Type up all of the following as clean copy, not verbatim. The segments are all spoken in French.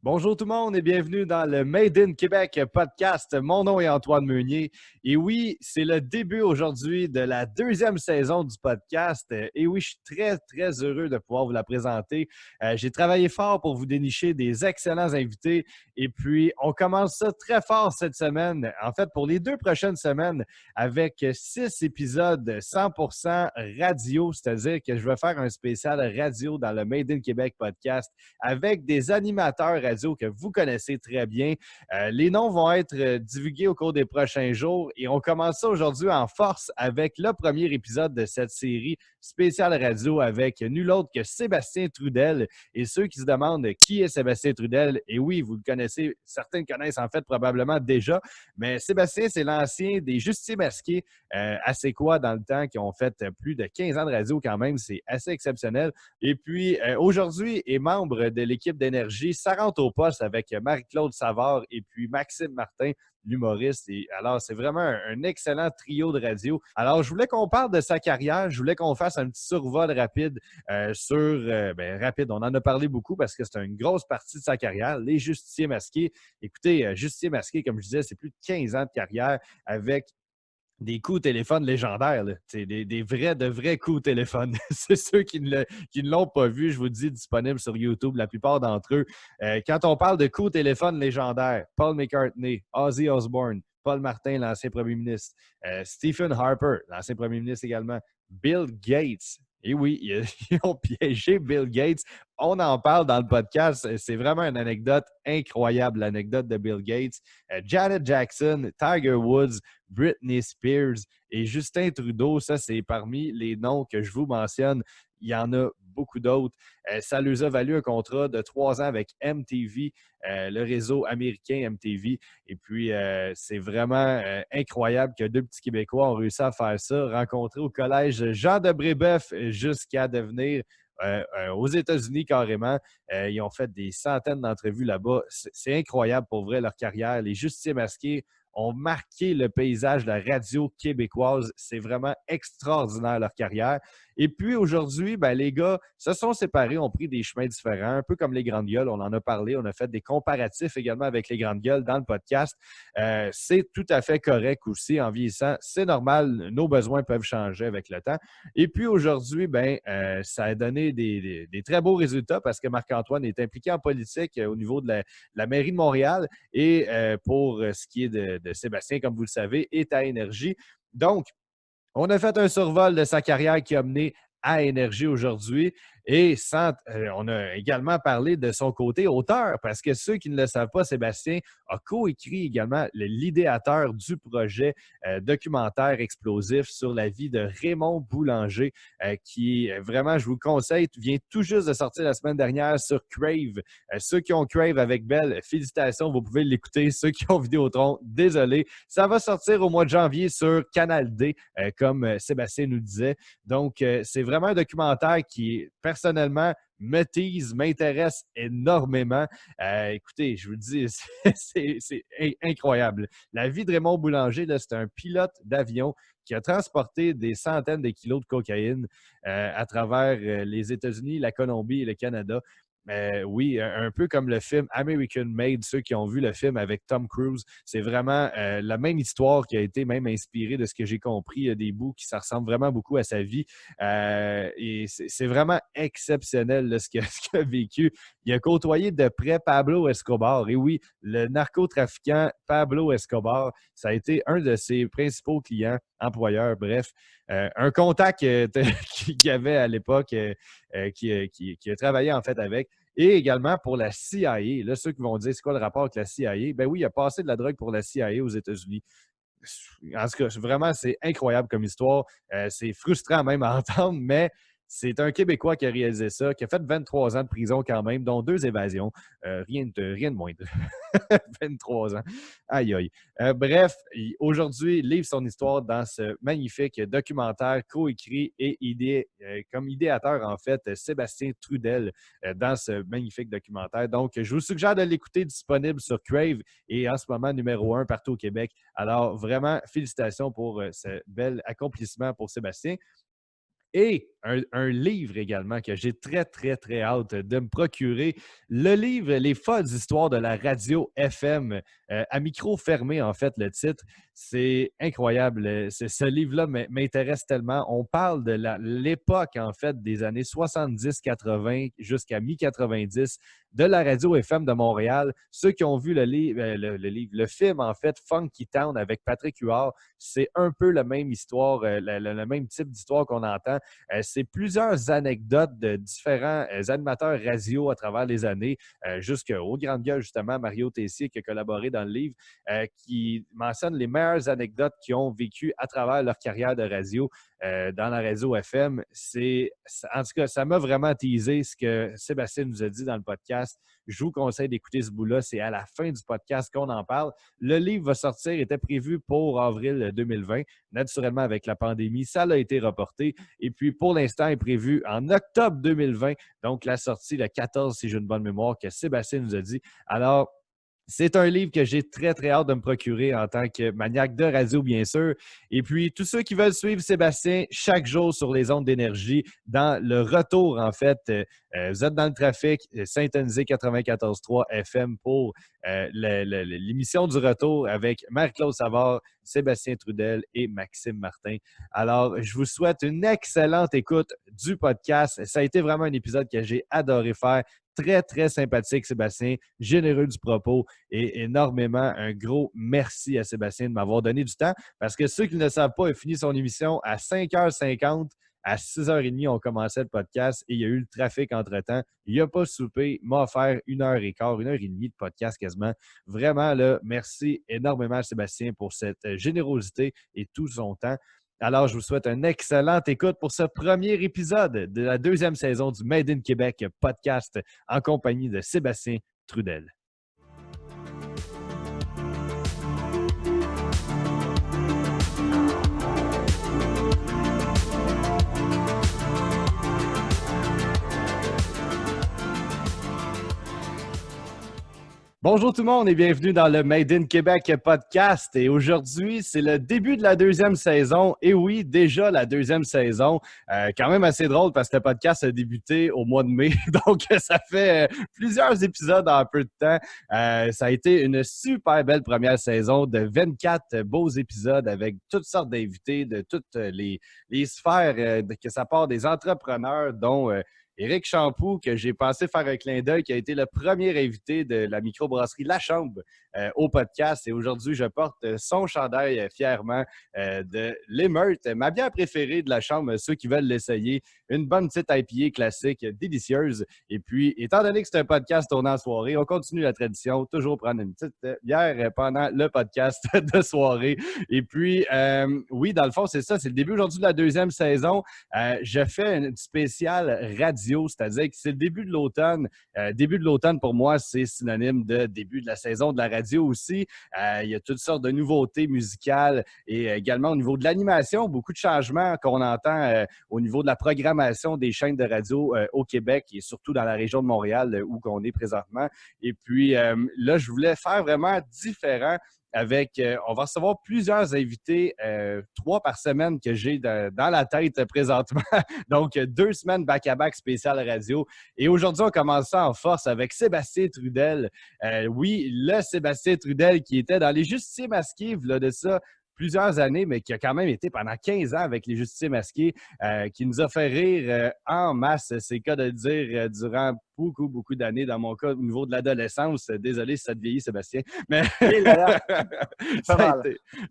Bonjour tout le monde et bienvenue dans le Made in Québec podcast. Mon nom est Antoine Meunier et oui, c'est le début aujourd'hui de la deuxième saison du podcast. Et oui, je suis très heureux de pouvoir vous la présenter. J'ai travaillé fort pour vous dénicher des excellents invités et puis on commence ça très fort cette semaine. En fait, pour les 2 prochaines semaines avec 6 épisodes 100% radio, c'est-à-dire que je vais faire un spécial radio dans le Made in Québec podcast avec des animateurs radio que vous connaissez très bien. Les noms vont être divulgués au cours des prochains jours et on commence ça aujourd'hui en force avec le premier épisode de cette série spéciale radio avec nul autre que Sébastien Trudel. Et ceux qui se demandent qui est Sébastien Trudel, et oui, vous le connaissez, certains le connaissent en fait probablement déjà, mais Sébastien, c'est l'ancien des Justiciers masqués à C'est quoi dans le temps qui ont fait plus de 15 ans de radio quand même, c'est assez exceptionnel. Et puis, aujourd'hui, est membre de l'équipe d'énergie, ça rentre au poste avec Marie-Claude Savard et puis Maxime Martin, l'humoriste. Et alors, c'est vraiment un excellent trio de radio. Alors, je voulais qu'on parle de sa carrière. Je voulais qu'on fasse un petit survol rapide rapide. On en a parlé beaucoup parce que c'est une grosse partie de sa carrière. Les Justiciers masqués. Écoutez, Justiciers masqués, comme je disais, c'est plus de 15 ans de carrière avec des coups de téléphone légendaires, là. De vrais coups de téléphone. C'est ceux qui ne l'ont pas vu, je vous dis, disponible sur YouTube, la plupart d'entre eux. Quand on parle de coups de téléphone légendaires, Paul McCartney, Ozzy Osbourne, Paul Martin, l'ancien premier ministre, Stephen Harper, l'ancien premier ministre également, Bill Gates. Et oui, ils ont piégé Bill Gates. On en parle dans le podcast. C'est vraiment une anecdote incroyable, l'anecdote de Bill Gates. Janet Jackson, Tiger Woods, Britney Spears et Justin Trudeau, ça, c'est parmi les noms que je vous mentionne. Il y en a beaucoup d'autres. Ça leur a valu un contrat de 3 ans avec MTV, le réseau américain MTV. Et puis, c'est vraiment incroyable que 2 petits Québécois ont réussi à faire ça, rencontrés au collège Jean de Brébeuf jusqu'à devenir aux États-Unis carrément. Ils ont fait des centaines d'entrevues là-bas. C'est incroyable pour vrai leur carrière. Les Justiciers masqués ont marqué le paysage de la radio québécoise. C'est vraiment extraordinaire leur carrière. Et puis aujourd'hui, les gars se sont séparés, ont pris des chemins différents, un peu comme les Grandes Gueules. On en a parlé, on a fait des comparatifs également avec les Grandes Gueules dans le podcast. C'est tout à fait correct aussi en vieillissant. C'est normal, nos besoins peuvent changer avec le temps. Et puis aujourd'hui, ça a donné des très beaux résultats parce que Marc-Antoine est impliqué en politique au niveau de la mairie de Montréal et pour ce qui est de Sébastien, comme vous le savez, est à Énergie. Donc, on a fait un survol de sa carrière qui a mené à Énergie aujourd'hui. Et on a également parlé de son côté auteur, parce que ceux qui ne le savent pas, Sébastien a coécrit également l'idéateur du projet documentaire explosif sur la vie de Raymond Boulanger, qui vraiment, je vous le conseille, vient tout juste de sortir la semaine dernière sur Crave. Ceux qui ont Crave avec Belle, félicitations, vous pouvez l'écouter. Ceux qui ont Vidéotron, désolé. Ça va sortir au mois de janvier sur Canal D, comme Sébastien nous disait. Donc, c'est vraiment un documentaire qui, personnellement, me tease, m'intéresse énormément. Écoutez, je vous le dis, c'est incroyable. La vie de Raymond Boulanger, c'est un pilote d'avion qui a transporté des centaines de kilos de cocaïne à travers les États-Unis, la Colombie et le Canada. Oui, un peu comme le film American Made, ceux qui ont vu le film avec Tom Cruise, c'est vraiment la même histoire qui a été même inspirée de ce que j'ai compris. Il y a des bouts qui ça ressemble vraiment beaucoup à sa vie. Et c'est vraiment exceptionnel là, ce qu'il a vécu. Il a côtoyé de près Pablo Escobar. Et oui, le narcotrafiquant Pablo Escobar, ça a été un de ses principaux clients, employeurs, bref. Un contact qu'il avait à l'époque qui a travaillé en fait avec. Et également pour la CIA. Là, ceux qui vont dire c'est quoi le rapport avec la CIA? Ben oui, il a passé de la drogue pour la CIA aux États-Unis. En tout cas, vraiment, c'est incroyable comme histoire. C'est frustrant même à entendre, mais c'est un Québécois qui a réalisé ça, qui a fait 23 ans de prison quand même, dont 2 évasions. Rien de moindre. 23 ans. Aïe, aïe. Bref, aujourd'hui, il livre son histoire dans ce magnifique documentaire coécrit et comme idéateur, en fait, Sébastien Trudel dans ce magnifique documentaire. Donc, je vous suggère de l'écouter disponible sur Crave et en ce moment numéro 1 partout au Québec. Alors, vraiment, félicitations pour ce bel accomplissement pour Sébastien. Et un livre également que j'ai très, très, très hâte de me procurer. Le livre Les folles histoires de la radio FM, à micro fermé, en fait, le titre. C'est incroyable. Ce livre-là m'intéresse tellement. On parle de l'époque, en fait, des années 70-80 jusqu'à mi-90 de la radio FM de Montréal. Ceux qui ont vu le film, en fait, Funky Town avec Patrick Huard, c'est un peu la même histoire, le même type d'histoire qu'on entend. C'est plusieurs anecdotes de différents animateurs radio à travers les années, jusqu'au grande gueule, justement, Mario Tessier qui a collaboré dans le livre, qui mentionne les meilleures anecdotes qu'ils ont vécues à travers leur carrière de radio dans la radio FM. En tout cas, ça m'a vraiment teasé ce que Sébastien nous a dit dans le podcast. Je vous conseille d'écouter ce bout-là. C'est à la fin du podcast qu'on en parle. Le livre va sortir, était prévu pour avril 2020. Naturellement, avec la pandémie, ça a été reporté. Et puis, pour l'instant, est prévu en octobre 2020. Donc, la sortie le 14, si j'ai une bonne mémoire, que Sébastien nous a dit. Alors, c'est un livre que j'ai très, très hâte de me procurer en tant que maniaque de radio, bien sûr. Et puis, tous ceux qui veulent suivre Sébastien chaque jour sur les ondes d'énergie, dans le retour, en fait, vous êtes dans le trafic, syntonisez 94.3 FM pour l'émission du retour avec Marie-Claude Savard, Sébastien Trudel et Maxime Martin. Alors, je vous souhaite une excellente écoute du podcast. Ça a été vraiment un épisode que j'ai adoré faire. Très, très sympathique, Sébastien, généreux du propos et énormément un gros merci à Sébastien de m'avoir donné du temps parce que ceux qui ne le savent pas, il a fini son émission à 5h50. À 6h30, on commençait le podcast et il y a eu le trafic entre-temps. Il n'a pas soupé, m'a offert 1h15, 1h30 de podcast quasiment. Vraiment, là, merci énormément à Sébastien pour cette générosité et tout son temps. Alors, je vous souhaite une excellente écoute pour ce premier épisode de la deuxième saison du Made in Québec podcast en compagnie de Sébastien Trudel. Bonjour tout le monde et bienvenue dans le Made in Québec podcast. Et aujourd'hui, c'est le début de la deuxième saison. Et oui, déjà la deuxième saison. Quand même assez drôle parce que le podcast a débuté au mois de mai. Donc, ça fait plusieurs épisodes en peu de temps. Ça a été une super belle première saison de 24 beaux épisodes avec toutes sortes d'invités de toutes les sphères, que ça part des entrepreneurs, dont Éric Champoux, que j'ai pensé faire un clin d'œil, qui a été le premier invité de la microbrasserie La Chambre au podcast. Et aujourd'hui, je porte son chandail fièrement de l'Emeute, ma bière préférée de La Chambre, ceux qui veulent l'essayer. Une bonne petite IPA classique, délicieuse. Et puis, étant donné que c'est un podcast tourné en soirée, on continue la tradition, toujours prendre une petite bière pendant le podcast de soirée. Et puis, oui, dans le fond, c'est ça. C'est le début aujourd'hui de la deuxième saison. Je fais une spéciale radio, c'est-à-dire que c'est le début de l'automne. Début de l'automne, pour moi, c'est synonyme de début de la saison de la radio aussi. Il y a toutes sortes de nouveautés musicales et également au niveau de l'animation, beaucoup de changements qu'on entend au niveau de la programmation des chaînes de radio au Québec et surtout dans la région de Montréal où on est présentement. Et puis là, je voulais faire vraiment différent avec, on va recevoir plusieurs invités, 3 par semaine que j'ai dans la tête présentement. Donc, 2 semaines back-à-back spécial radio. Et aujourd'hui, on commence ça en force avec Sébastien Trudel. Oui, le Sébastien Trudel qui était dans Les Justiciers masqués, là de ça, plusieurs années, mais qui a quand même été pendant 15 ans avec les Justiciers masqués, qui nous a fait rire en masse, c'est le cas de le dire, durant beaucoup d'années, dans mon cas, au niveau de l'adolescence. Désolé si ça te vieillit, Sébastien, mais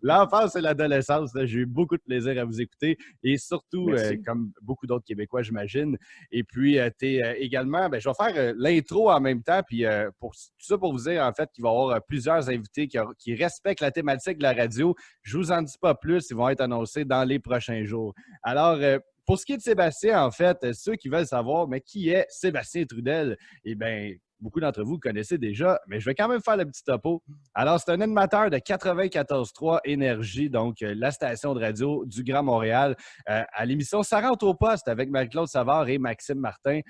l'enfance et l'adolescence, j'ai eu beaucoup de plaisir à vous écouter et surtout, comme beaucoup d'autres Québécois, j'imagine. Et puis, tu es également, je vais faire l'intro en même temps, puis tout ça pour vous dire, en fait, qu'il va y avoir plusieurs invités qui respectent la thématique de la radio. Je ne vous en dis pas plus, ils vont être annoncés dans les prochains jours. Alors, pour ce qui est de Sébastien, en fait, ceux qui veulent savoir, mais qui est Sébastien Trudel? Eh bien, beaucoup d'entre vous connaissez déjà, mais je vais quand même faire le petit topo. Alors, c'est un animateur de 94.3 Énergie, donc la station de radio du Grand Montréal, à l'émission Ça rentre au poste avec Marie-Claude Savard et Maxime Martin.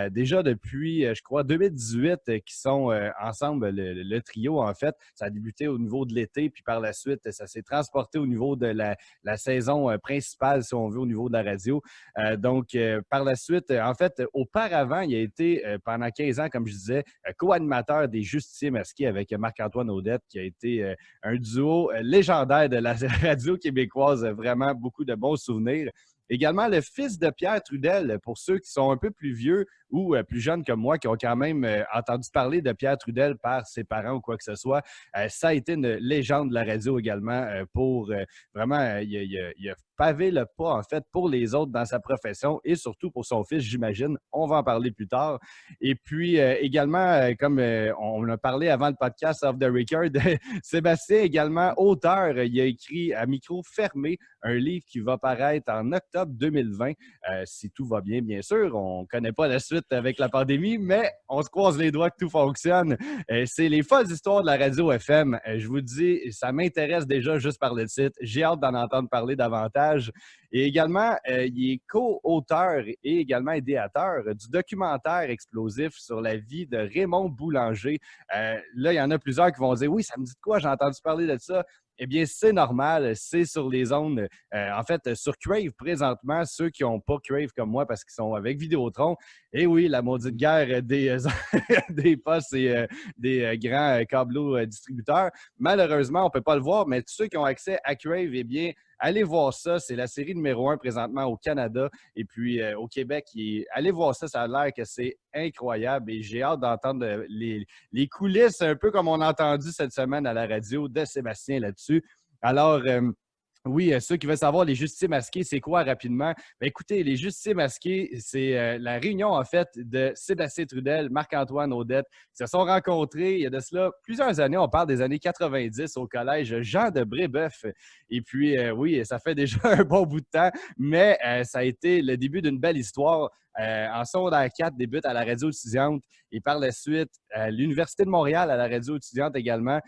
Déjà depuis, je crois, 2018, qui sont ensemble, le trio, en fait. Ça a débuté au niveau de l'été, puis par la suite, ça s'est transporté au niveau de la saison principale, si on veut, au niveau de la radio. Donc, par la suite, en fait, auparavant, il a été, pendant 15 ans, comme je disais, co-animateur des Justiciers masqués avec Marc-Antoine Audette, qui a été un duo légendaire de la radio québécoise. Vraiment beaucoup de bons souvenirs. Également, le fils de Pierre Trudel, pour ceux qui sont un peu plus vieux ou plus jeunes comme moi, qui ont quand même entendu parler de Pierre Trudel par ses parents ou quoi que ce soit. Ça a été une légende de la radio également pour vraiment, il a pavé le pas, en fait, pour les autres dans sa profession et surtout pour son fils, j'imagine. On va en parler plus tard. Et puis, également, comme on a parlé avant le podcast Off the Record, Sébastien, également auteur, il a écrit à micro fermé un livre qui va paraître en octobre 2020, si tout va bien, bien sûr. On ne connaît pas la suite avec la pandémie, mais on se croise les doigts que tout fonctionne. C'est les folles histoires de la radio FM. Je vous dis, ça m'intéresse déjà juste par le titre. J'ai hâte d'en entendre parler davantage. Et également, il est co-auteur et également idéateur du documentaire explosif sur la vie de Raymond Boulanger. Là, il y en a plusieurs qui vont dire « Oui, ça me dit de quoi? J'ai entendu parler de ça. » Eh bien, c'est normal, c'est sur les ondes, en fait, sur Crave présentement, ceux qui n'ont pas Crave comme moi parce qu'ils sont avec Vidéotron. Et oui, la maudite guerre des postes et des grands câbleaux distributeurs. Malheureusement, on ne peut pas le voir, mais tous ceux qui ont accès à Crave, eh bien, allez voir ça. C'est la série numéro 1 présentement au Canada et puis au Québec. Allez voir ça, ça a l'air que c'est incroyable et j'ai hâte d'entendre les coulisses, un peu comme on a entendu cette semaine à la radio de Sébastien là-dessus. Alors, oui, ceux qui veulent savoir les justiciers masqués, c'est quoi rapidement? Bien, écoutez, les justiciers masqués, c'est la réunion en fait de Sébastien Trudel, Marc-Antoine Audette, qui se sont rencontrés il y a de cela plusieurs années. On parle des années 90 au collège Jean de Brébeuf. Et puis, oui, ça fait déjà un bon bout de temps, mais ça a été le début d'une belle histoire. En secondaire 4, débute à la radio étudiante et par la suite à l'Université de Montréal, à la radio étudiante également,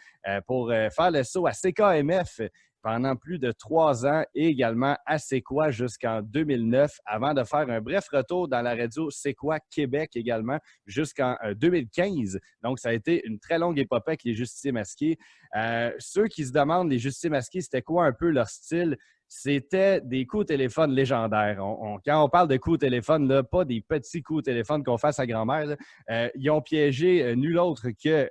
pour faire le saut à CKMF pendant plus de 3 ans et également à C'est quoi jusqu'en 2009 avant de faire un bref retour dans la radio C'est quoi Québec également jusqu'en 2015. Donc, ça a été une très longue épopée avec les justiciers masqués. Ceux qui se demandent, les justiciers masqués, c'était quoi un peu leur style? C'était des coups au téléphone légendaires. Quand on parle de coups au téléphone, là, pas des petits coups au téléphone qu'on fait à sa grand-mère, ils ont piégé nul autre que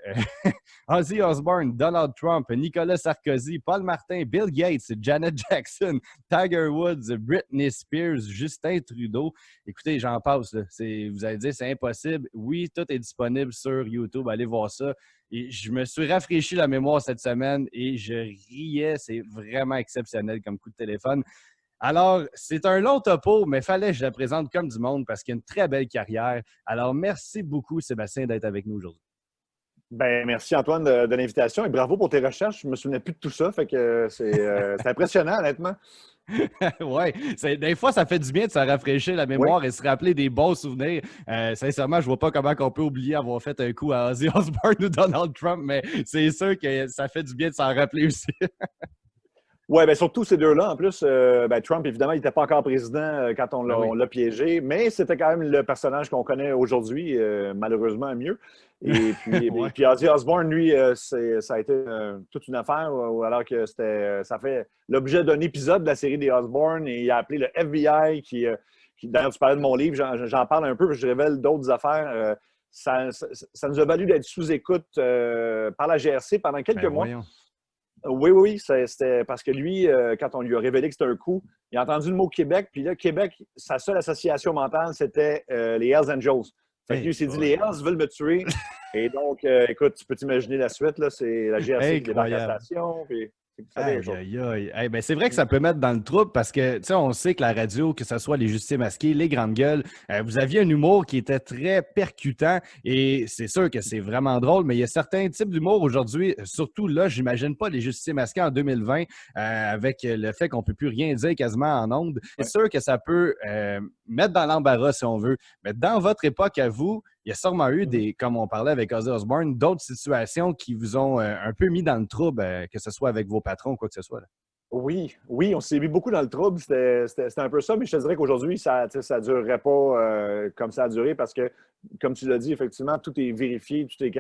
Ozzy Osbourne, Donald Trump, Nicolas Sarkozy, Paul Martin, Bill Gates, Janet Jackson, Tiger Woods, Britney Spears, Justin Trudeau. Écoutez, j'en passe. Là. Vous allez dire, c'est impossible. Oui, tout est disponible sur YouTube. Allez voir ça. Et je me suis rafraîchi la mémoire cette semaine et je riais. C'est vraiment exceptionnel comme coup de téléphone. Alors, c'est un long topo, mais fallait que je la présente comme du monde parce qu'il a une très belle carrière. Alors, merci beaucoup, Sébastien, d'être avec nous aujourd'hui. Ben, merci Antoine de l'invitation et bravo pour tes recherches. Je ne me souvenais plus de tout ça, fait que c'est impressionnant, honnêtement. Oui, des fois, ça fait du bien de se rafraîchir la mémoire et se rappeler des bons souvenirs. Sincèrement, je ne vois pas comment on peut oublier avoir fait un coup à Ozzy Osbourne ou Donald Trump, mais c'est sûr que ça fait du bien de s'en rappeler aussi. Oui, bien surtout ces deux-là. En plus, Trump, évidemment, il n'était pas encore président quand on l'a piégé, mais c'était quand même le personnage qu'on connaît aujourd'hui, malheureusement mieux. Et puis, Ouais. puis Ozzy Osbourne, lui, ça a été toute une affaire, alors que ça fait l'objet d'un épisode de la série des Osbourne et il a appelé le FBI qui d'ailleurs, tu parlais de mon livre, j'en parle un peu, parce que je révèle d'autres affaires. Ça nous a valu d'être sous écoute par la GRC pendant quelques mois. Voyons. Oui, c'était parce que lui, quand on lui a révélé que c'était un coup, il a entendu le mot Québec, puis là, Québec, sa seule association mentale, c'était les Hells Angels. Fait que lui, il s'est dit, les Hells veulent me tuer. Et donc, écoute, tu peux t'imaginer la suite, là, c'est la GRC qui débarque à la station, puis c'est vrai que ça peut mettre dans le trouble parce que, tu sais, on sait que la radio, que ce soit les justiciers masqués, les grandes gueules, vous aviez un humour qui était très percutant et c'est sûr que c'est vraiment drôle, mais il y a certains types d'humour aujourd'hui, surtout là, j'imagine pas les justiciers masqués en 2020 avec le fait qu'on peut plus rien dire quasiment en ondes. C'est sûr que ça peut mettre dans l'embarras si on veut, mais dans votre époque à vous, il y a sûrement eu comme on parlait avec Ozzy Osbourne, d'autres situations qui vous ont un peu mis dans le trouble, que ce soit avec vos patrons ou quoi que ce soit. Là. Oui, on s'est mis beaucoup dans le trouble. C'était un peu ça, mais je te dirais qu'aujourd'hui, ça ne durerait pas comme ça a duré parce que, comme tu l'as dit, effectivement, tout est vérifié, tout est.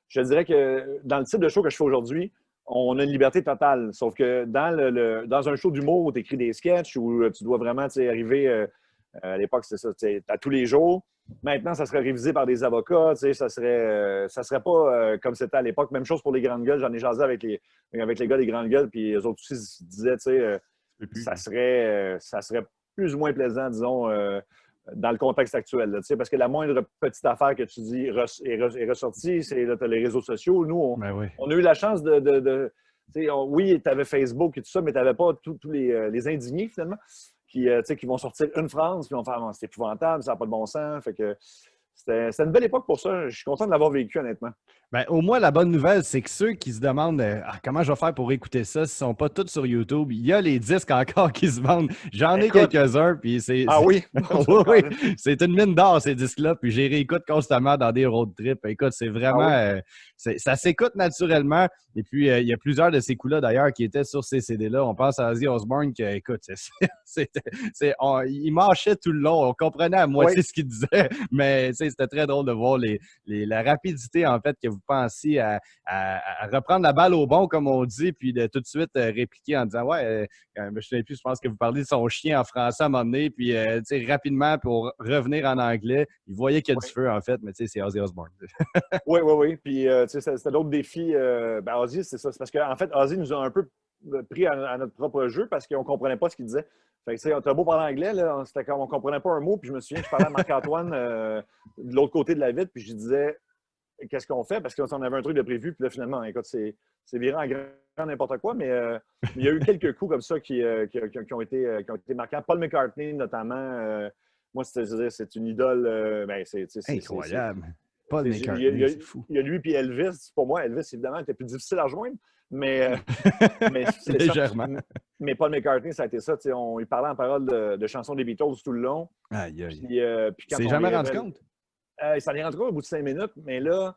Je te dirais que dans le type de show que je fais aujourd'hui, on a une liberté totale. Sauf que dans un show d'humour où tu écris des sketchs, où tu dois vraiment arriver, à l'époque, c'était ça, à tous les jours. Maintenant, ça serait révisé par des avocats, ça serait pas comme c'était à l'époque. Même chose pour les grandes gueules. J'en ai jasé avec les gars des grandes gueules, puis eux autres aussi se disaient, ça serait plus ou moins plaisant, disons, dans le contexte actuel. Là, parce que la moindre petite affaire que tu dis est ressortie, c'est là, tu as les réseaux sociaux. Nous, on a eu la chance oui, tu avais Facebook et tout ça, mais tu n'avais pas tous les indignés, finalement. Qui vont sortir une phrase, puis vont faire c'est épouvantable, ça n'a pas de bon sens. Fait que c'était une belle époque pour ça. Je suis content de l'avoir vécu, honnêtement. Ben, au moins, la bonne nouvelle, c'est que ceux qui se demandent comment je vais faire pour écouter ça, s'ils ne sont pas tous sur YouTube, il y a les disques encore qui se vendent. J'en ai quelques-uns, puis c'est... Ah oui? Oui, c'est une mine d'or, ces disques-là, puis j'ai réécoute constamment dans des road trips. Écoute, c'est vraiment... ça s'écoute naturellement, et puis il y a plusieurs de ces coups-là, d'ailleurs, qui étaient sur ces CD-là. On pense à Ozzy Osbourne, qui, écoute, il marchait tout le long, on comprenait à moitié ce qu'il disait, mais c'était très drôle de voir la rapidité, en fait, que vous pensiez à reprendre la balle au bon, comme on dit, puis de tout de suite répliquer en disant je ne sais plus, je pense que vous parlez de son chien en français à un moment donné, puis rapidement, pour revenir en anglais, il voyait qu'il y a du feu, en fait, mais c'est Ozzy Osbourne. Oui. Puis c'était d'autres défis. Ozzy, c'est ça. C'est parce qu'en fait, Ozzy nous a un peu pris à notre propre jeu parce qu'on ne comprenait pas ce qu'il disait. Fait que, t'as beau parler anglais, là, c'était comme on ne comprenait pas un mot, puis je me souviens que je parlais à Marc-Antoine de l'autre côté de la vitre, puis je disais qu'est-ce qu'on fait? Parce qu'on avait un truc de prévu, puis là, finalement, écoute, c'est viré en grand n'importe quoi, mais il y a eu quelques coups comme ça qui ont été marquants. Paul McCartney, notamment, moi, c'est une idole. C'est incroyable. Paul McCartney, c'est fou. Il y a lui puis Elvis. Pour moi, Elvis, évidemment, était plus difficile à rejoindre, mais légèrement. Ça. Mais Paul McCartney, ça a été ça. Il parlait en parole de chansons des Beatles tout le long. Aïe, aïe. Puis quand c'est jamais rendu compte? Il s'en est rendu compte au bout de 5 minutes, mais là,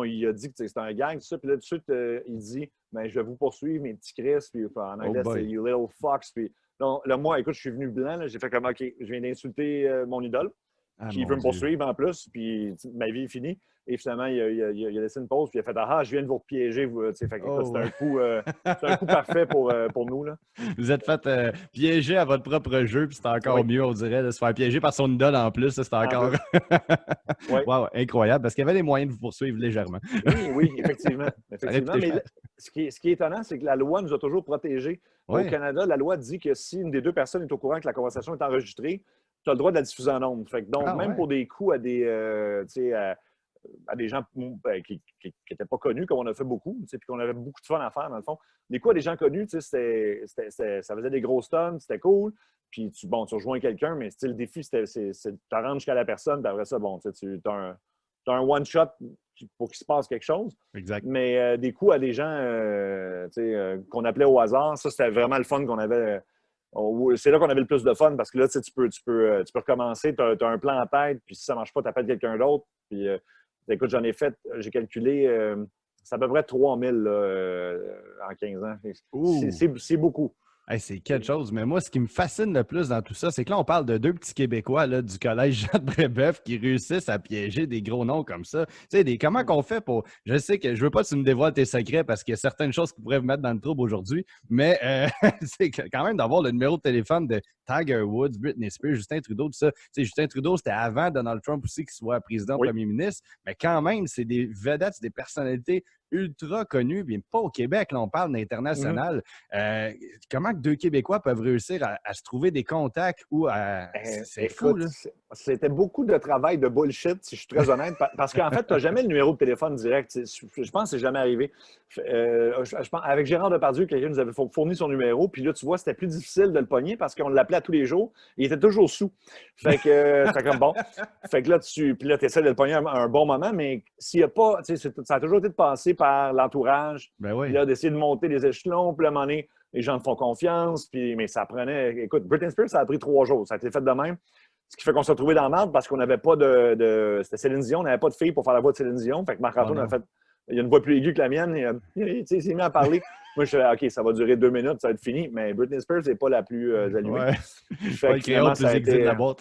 il a dit que c'était un gang, tout ça. Puis là, tout de suite, il dit je vais vous poursuivre, mes petits Chris. Puis en anglais, c'est You Little Fox. Puis là, moi, écoute, je suis venu blanc. J'ai fait comme OK, je viens d'insulter mon idole. Qui veut me poursuivre en plus, puis ma vie est finie. Et finalement, il a laissé une pause, puis il a fait je viens de vous piéger. Fait que, c'est un coup parfait pour nous. Là. Vous êtes fait piéger à votre propre jeu, puis c'est encore mieux, on dirait, de se faire piéger par son idole en plus. C'est encore. Wow, incroyable, parce qu'il y avait les moyens de vous poursuivre légèrement. Oui, effectivement. Mais là, ce qui est étonnant, c'est que la loi nous a toujours protégés. Au Canada, la loi dit que si une des deux personnes est au courant que la conversation est enregistrée, tu as le droit de la diffuser en ondes. Donc, même pour des coups à des, à des gens qui n'étaient pas connus, comme on a fait beaucoup, puis qu'on avait beaucoup de fun à faire, dans le fond. Des coups à des gens connus, ça faisait des gros stuns, c'était cool. Puis, tu rejoins quelqu'un, mais le défi, c'est de te rendre jusqu'à la personne, puis après ça, tu as un one-shot pour qu'il se passe quelque chose. Exact. Mais des coups à des gens qu'on appelait au hasard, ça, c'était vraiment le fun qu'on avait. C'est là qu'on avait le plus de fun parce que là, tu peux recommencer, tu as un plan en tête, puis si ça ne marche pas, tu appelles quelqu'un d'autre. Puis, écoute, j'ai calculé, c'est à peu près 3000 en 15 ans. C'est beaucoup. Hey, c'est quelque chose. Mais moi, ce qui me fascine le plus dans tout ça, c'est que là, on parle de deux petits Québécois là, du collège Jean de Brébeuf qui réussissent à piéger des gros noms comme ça. Tu sais, comment qu'on fait pour... Je sais que je veux pas que tu me dévoiles tes secrets parce qu'il y a certaines choses qui pourraient vous mettre dans le trouble aujourd'hui, mais c'est quand même d'avoir le numéro de téléphone de Tiger Woods, Britney Spears, Justin Trudeau, tout ça. Tu sais, Justin Trudeau, c'était avant Donald Trump aussi qu'il soit président, premier ministre, mais quand même, c'est des vedettes, c'est des personnalités ultra connues, bien pas au Québec, là, on parle d'international. Comment que deux Québécois peuvent réussir à se trouver des contacts ou à... C'est fou, là. C'était beaucoup de travail de bullshit, si je suis très honnête, parce qu'en fait, tu n'as jamais le numéro de téléphone direct. Je pense que c'est jamais arrivé. Je pense, avec Gérard Depardieu, quelqu'un nous avait fourni son numéro, puis là, tu vois, c'était plus difficile de le pogner parce qu'on l'appelait à tous les jours. Il était toujours sous. Fait que, comme bon. Fait que là, tu essaies de le pogner à un bon moment, mais s'il n'y a pas, ça a toujours été de passer par l'entourage, d'essayer de monter les échelons, puis à un moment donné, les gens te font confiance, mais ça prenait... Écoute, Britney Spears, ça a pris 3 jours. Ça a été fait de même. Ce qui fait qu'on s'est retrouvé dans la merde parce qu'on n'avait pas c'était Céline Dion, on n'avait pas de fille pour faire la voix de Céline Dion. Fait que Marc-Antoine a fait. Il y a une voix plus aiguë que la mienne. Il s'est mis à parler. Moi, je suis OK, ça va durer 2 minutes, ça va être fini. Mais Britney Spears n'est pas la plus allumée. Ouais. Fait que finalement, ça a été... de la boîte.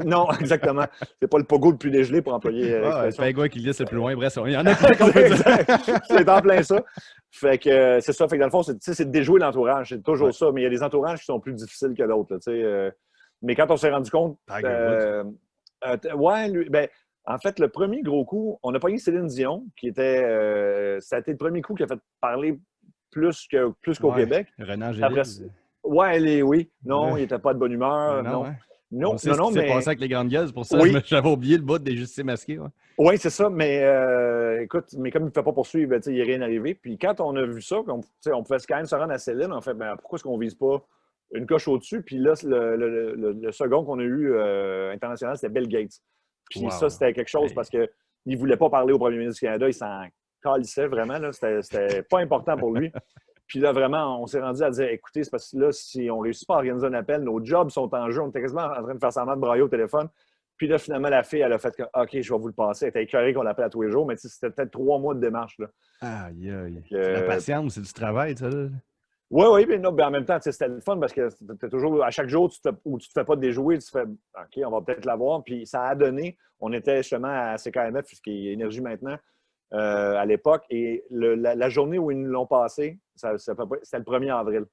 Non, exactement. C'est pas le pogo le plus dégelé pour employer l'expression. C'est pingouin qui glisse le plus loin. Bref, il y en a qui peut dire. C'est en plein ça. Fait que c'est ça. Fait que dans le fond, c'est de déjouer l'entourage. C'est toujours ça. Mais il y a des entourages qui sont plus difficiles que d'autres. Mais quand on s'est rendu compte... en fait, le premier gros coup, on a pogné Céline Dion, qui était... ça a été le premier coup qui a fait parler plus qu'au Québec. Renan Angélil. Oui. Non, il n'était pas de bonne humeur. Non. Ouais. Non, c'est passé avec les grandes gueules, pour ça j'avais oublié le bout des justiciers masqués. Ouais. Oui, c'est ça, mais écoute, mais comme il ne fait pas poursuivre, il n'est rien arrivé. Puis quand on a vu ça, on pouvait quand même se rendre à Céline, on fait pourquoi est-ce qu'on ne vise pas une coche au-dessus? Puis là, le second qu'on a eu international, c'était Bill Gates. Puis ça, c'était quelque chose parce qu'il ne voulait pas parler au premier ministre du Canada, il s'en calissait vraiment. C'était pas important pour lui. Puis là, vraiment, on s'est rendu à dire, écoutez, c'est parce que là, si on ne réussit pas à organiser un appel, nos jobs sont en jeu. On était quasiment en train de faire semblant de brailler au téléphone. Puis là, finalement, la fille, elle a fait que, OK, je vais vous le passer. Elle était écœurée qu'on l'appelle à tous les jours, mais c'était peut-être 3 mois de démarche. Là. Aïe. C'est la patience, c'est du travail, ça. Oui, mais non, en même temps, c'était le fun parce que t'es toujours, à chaque jour où tu te fais pas déjouer, tu fais, OK, on va peut-être l'avoir. Puis ça a donné, on était justement à CKMF, qui est Énergie maintenant, à l'époque. Et la journée où ils nous l'ont passé, c'était le 1er avril.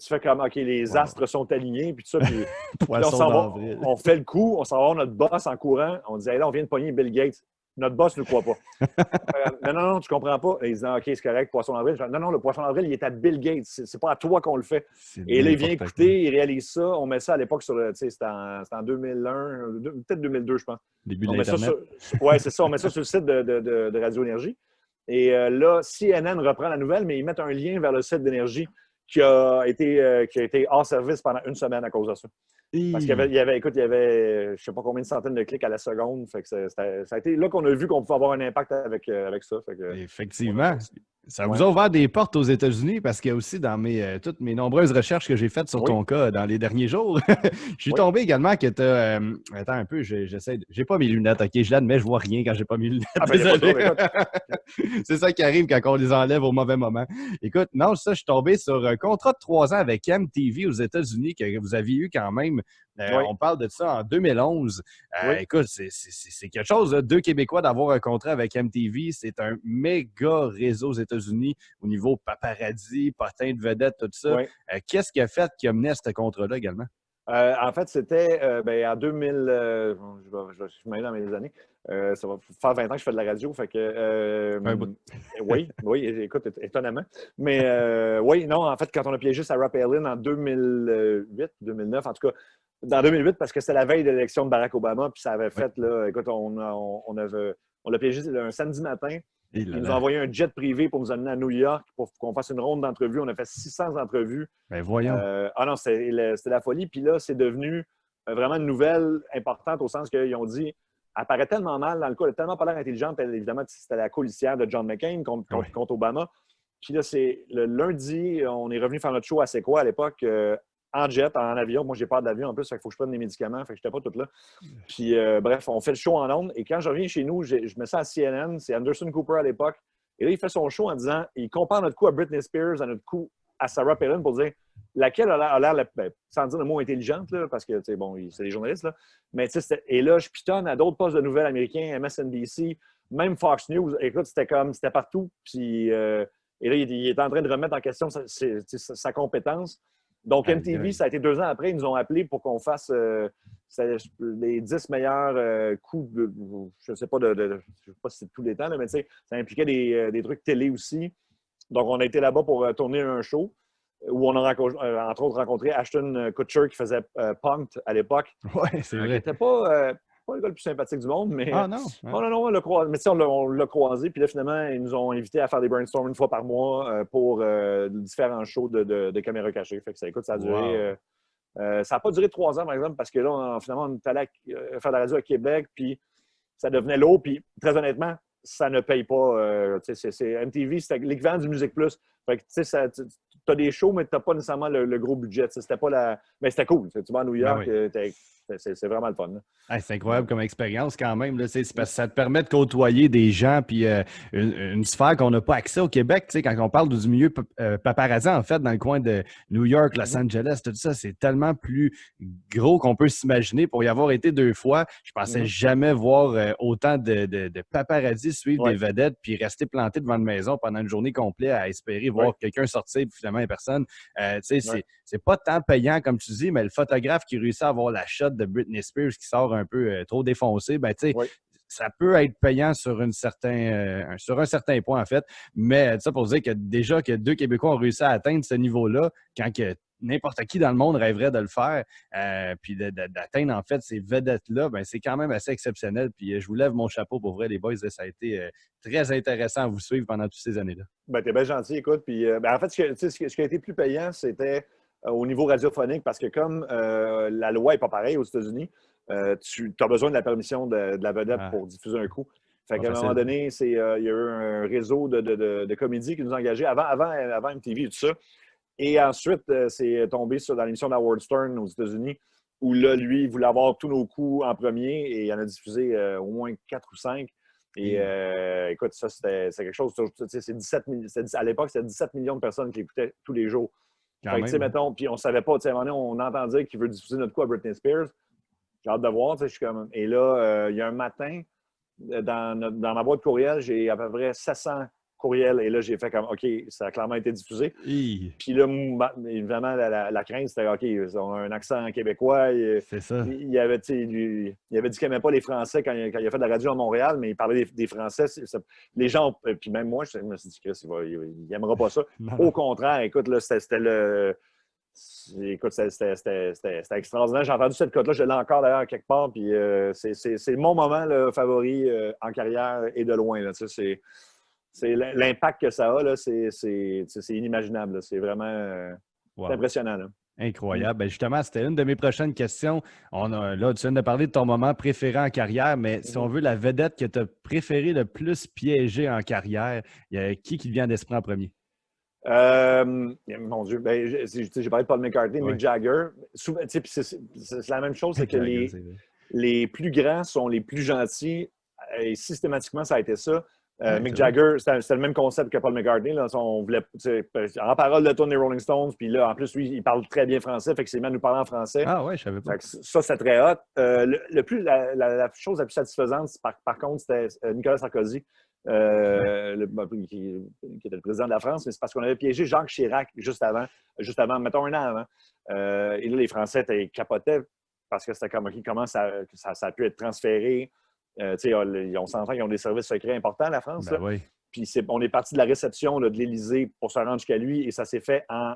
Tu fais comme, OK, les astres sont alignés, puis tout ça. Puis, on fait le coup, on s'en va voir notre boss en courant. On disait, hey, là, on vient de pogner Bill Gates. Notre boss ne le croit pas. Non, tu comprends pas. Et ils disent, OK, c'est correct, Poisson d'avril. Non, le Poisson d'avril, il est à Bill Gates. C'est pas à toi qu'on le fait. Et là, il vient écouter, il réalise ça. On met ça à l'époque sur le. C'était en 2001, peut-être 2002, je pense. Début de l'Internet. Oui, c'est ça. On met ça sur le site de Radio Énergie. Et là, CNN reprend la nouvelle, mais ils mettent un lien vers le site d'Énergie qui a été hors service pendant 1 semaine à cause de ça. Parce qu'il y avait, je ne sais pas combien de centaines de clics à la seconde. Fait que ça a été là qu'on a vu qu'on pouvait avoir un impact avec ça. Fait que, effectivement. Ça vous a ouvert des portes aux États-Unis parce qu'il y a aussi dans toutes mes nombreuses recherches que j'ai faites sur ton cas dans les derniers jours, je suis tombé également que tu as... attends un peu, j'essaie... J'ai pas mes lunettes, OK? Je l'admets, je vois rien quand j'ai pas mes lunettes. C'est ça qui arrive quand on les enlève au mauvais moment. Écoute, non, ça, je suis tombé sur un contrat de 3 ans avec MTV aux États-Unis que vous aviez eu quand même. On parle de ça en 2011. Écoute, c'est quelque chose, là, 2 Québécois d'avoir un contrat avec MTV. C'est un méga réseau aux États-Unis au niveau paparazzi, potins de vedettes, tout ça. Qu'est-ce qui a fait qui a mené à ce contrat-là également? En fait, c'était en 2000. Je suis mêlé dans mes années. Ça va faire 20 ans que je fais de la radio. Fait que, oui, écoute, étonnamment. Mais oui, non, en fait, quand on a piégé Sarah Palin en 2008, 2009, en tout cas, dans 2008, parce que c'était la veille de l'élection de Barack Obama, puis ça avait fait, là, écoute, on l'a piégé un samedi matin. Ils nous ont envoyé un jet privé pour nous amener à New York pour qu'on fasse une ronde d'entrevues. On a fait 600 entrevues. Ben voyons. Non, c'était la folie. Puis là, c'est devenu vraiment une nouvelle importante au sens qu'ils ont dit elle paraît tellement mal dans le cas, elle a tellement pas l'air intelligente. Évidemment, c'était la colissière de John McCain contre Obama. Puis là, c'est le lundi, on est revenu faire notre show à C'est quoi à l'époque en jet, en avion. Moi, j'ai peur d'avion en plus, il faut que je prenne des médicaments, fait que je n'étais pas toute là. Puis, bref, on fait le show en ondes. Et quand je reviens chez nous, je mets ça à CNN, c'est Anderson Cooper à l'époque. Et là, il fait son show en disant, il compare notre coup à Britney Spears, à notre coup à Sarah Palin pour dire laquelle a l'air, sans dire le mot intelligente, là, parce que, bon, c'est des journalistes, là. Mais, et là, je pitonne à d'autres postes de nouvelles américains, MSNBC, même Fox News. Écoute, c'était partout. Puis, et là, il est en train de remettre en question sa compétence. Donc, MTV, ça a été 2 ans après, ils nous ont appelés pour qu'on fasse les 10 meilleurs coups, je ne sais pas si c'est tous les temps, là, mais ça impliquait des trucs télé aussi. Donc, on a été là-bas pour tourner un show où on a entre autres rencontré Ashton Kutcher qui faisait Punk'd à l'époque. Oui, c'est vrai. Qui n'était pas le gars le plus sympathique du monde, mais... Ah non? Non, on l'a croisé. Mais on l'a croisé, puis là, finalement, ils nous ont invités à faire des brainstorms 1 fois par mois pour différents shows de caméras cachées. Fait que ça a duré... ça n'a pas duré 3 ans, par exemple, parce que là, finalement, on est allé faire de la radio à Québec, puis ça devenait lourd, puis très honnêtement, ça ne paye pas. MTV, c'était l'équivalent du Musique Plus. Fait que, as des shows, mais tu n'as pas nécessairement le gros budget. C'était pas la... Mais c'était cool. Tu vas à New York, c'est vraiment le fun. C'est incroyable comme expérience quand même. Là, c'est parce que ça te permet de côtoyer des gens puis une sphère qu'on n'a pas accès au Québec. Quand on parle du milieu paparazzi, en fait, dans le coin de New York, Los Angeles, tout ça, c'est tellement plus gros qu'on peut s'imaginer. Pour y avoir été 2 fois, je pensais jamais voir autant de paparazzi suivre des vedettes puis rester planté devant une maison pendant une journée complète à espérer voir quelqu'un sortir puis finalement, il n'y a personne. C'est pas tant payant, comme tu dis, mais le photographe qui réussit à avoir la shot de Britney Spears qui sort un peu trop défoncé, ça peut être payant sur un certain point, en fait. Mais ça pour dire que déjà que 2 Québécois ont réussi à atteindre ce niveau-là, quand que n'importe qui dans le monde rêverait de le faire, puis d'atteindre, en fait, ces vedettes-là, c'est quand même assez exceptionnel. Puis je vous lève mon chapeau pour vrai, les boys. Ça a été très intéressant à vous suivre pendant toutes ces années-là. T'es bien gentil, écoute. Puis, en fait, ce qui a été plus payant, c'était au niveau radiophonique, parce que comme la loi n'est pas pareille aux États-Unis, tu as besoin de la permission de la vedette pour diffuser un coup. Fait qu'à un moment donné, il y a eu un réseau de comédies qui nous a engagés avant MTV et tout ça. Et ensuite, c'est tombé dans l'émission d'Howard Stern aux États-Unis, où là, lui, il voulait avoir tous nos coups en premier et il en a diffusé au moins 4 ou 5. Et écoute, ça, c'est quelque chose. À l'époque, c'était 17 millions de personnes qui l'écoutaient tous les jours. Fait que, mettons, puis on savait pas, à un moment donné, on entend dire qu'il veut diffuser notre coup à Britney Spears. J'ai hâte de voir, je suis comme... Et là, il y a un matin, dans ma boîte courriel, j'ai à peu près 700 courriels. Et là, j'ai fait comme, OK, ça a clairement été diffusé. Puis là, évidemment, la crainte, c'était, OK, ils ont un accent québécois. C'est ça. Il avait dit qu'il n'aimait pas les Français quand il a fait de la radio à Montréal, mais il parlait des Français. Les gens, puis même moi, je me suis dit, Chris, il n'aimera pas ça. Au contraire, écoute, là, c'était le... Écoute, c'était extraordinaire. J'ai entendu cette cote-là, je l'ai encore d'ailleurs quelque part, puis c'est mon moment là, favori en carrière et de loin. Là, c'est l'impact que ça a, là, c'est inimaginable. Là. C'est vraiment impressionnant. Là. Incroyable. Ben justement, c'était une de mes prochaines questions. Là, tu viens de parler de ton moment préféré en carrière, mais si on veut la vedette que tu as préféré le plus piéger en carrière, il y a qui vient d'esprit en premier? Mon Dieu, j'ai parlé de Paul McCartney, Mick Jagger. C'est la même chose, c'est que les plus grands sont les plus gentils et systématiquement, ça a été ça. Mick Jagger, c'était le même concept que Paul McCartney. Là, on voulait, en parole de Tony Rolling Stones, puis là, en plus, lui, il parle très bien français, fait que c'est même à nous parler en français. Ah ouais, je savais pas. Ça, c'est très hot. La chose la plus satisfaisante, par contre, c'était Nicolas Sarkozy. Qui était le président de la France, mais c'est parce qu'on avait piégé Jacques Chirac juste avant, mettons un an avant. Et là, les Français capotaient parce que c'était comme comment ça a pu être transféré. On s'entend qu'ils ont des services secrets importants, la France. Ben oui. Puis on est parti de la réception là, de l'Élysée pour se rendre jusqu'à lui et ça s'est fait en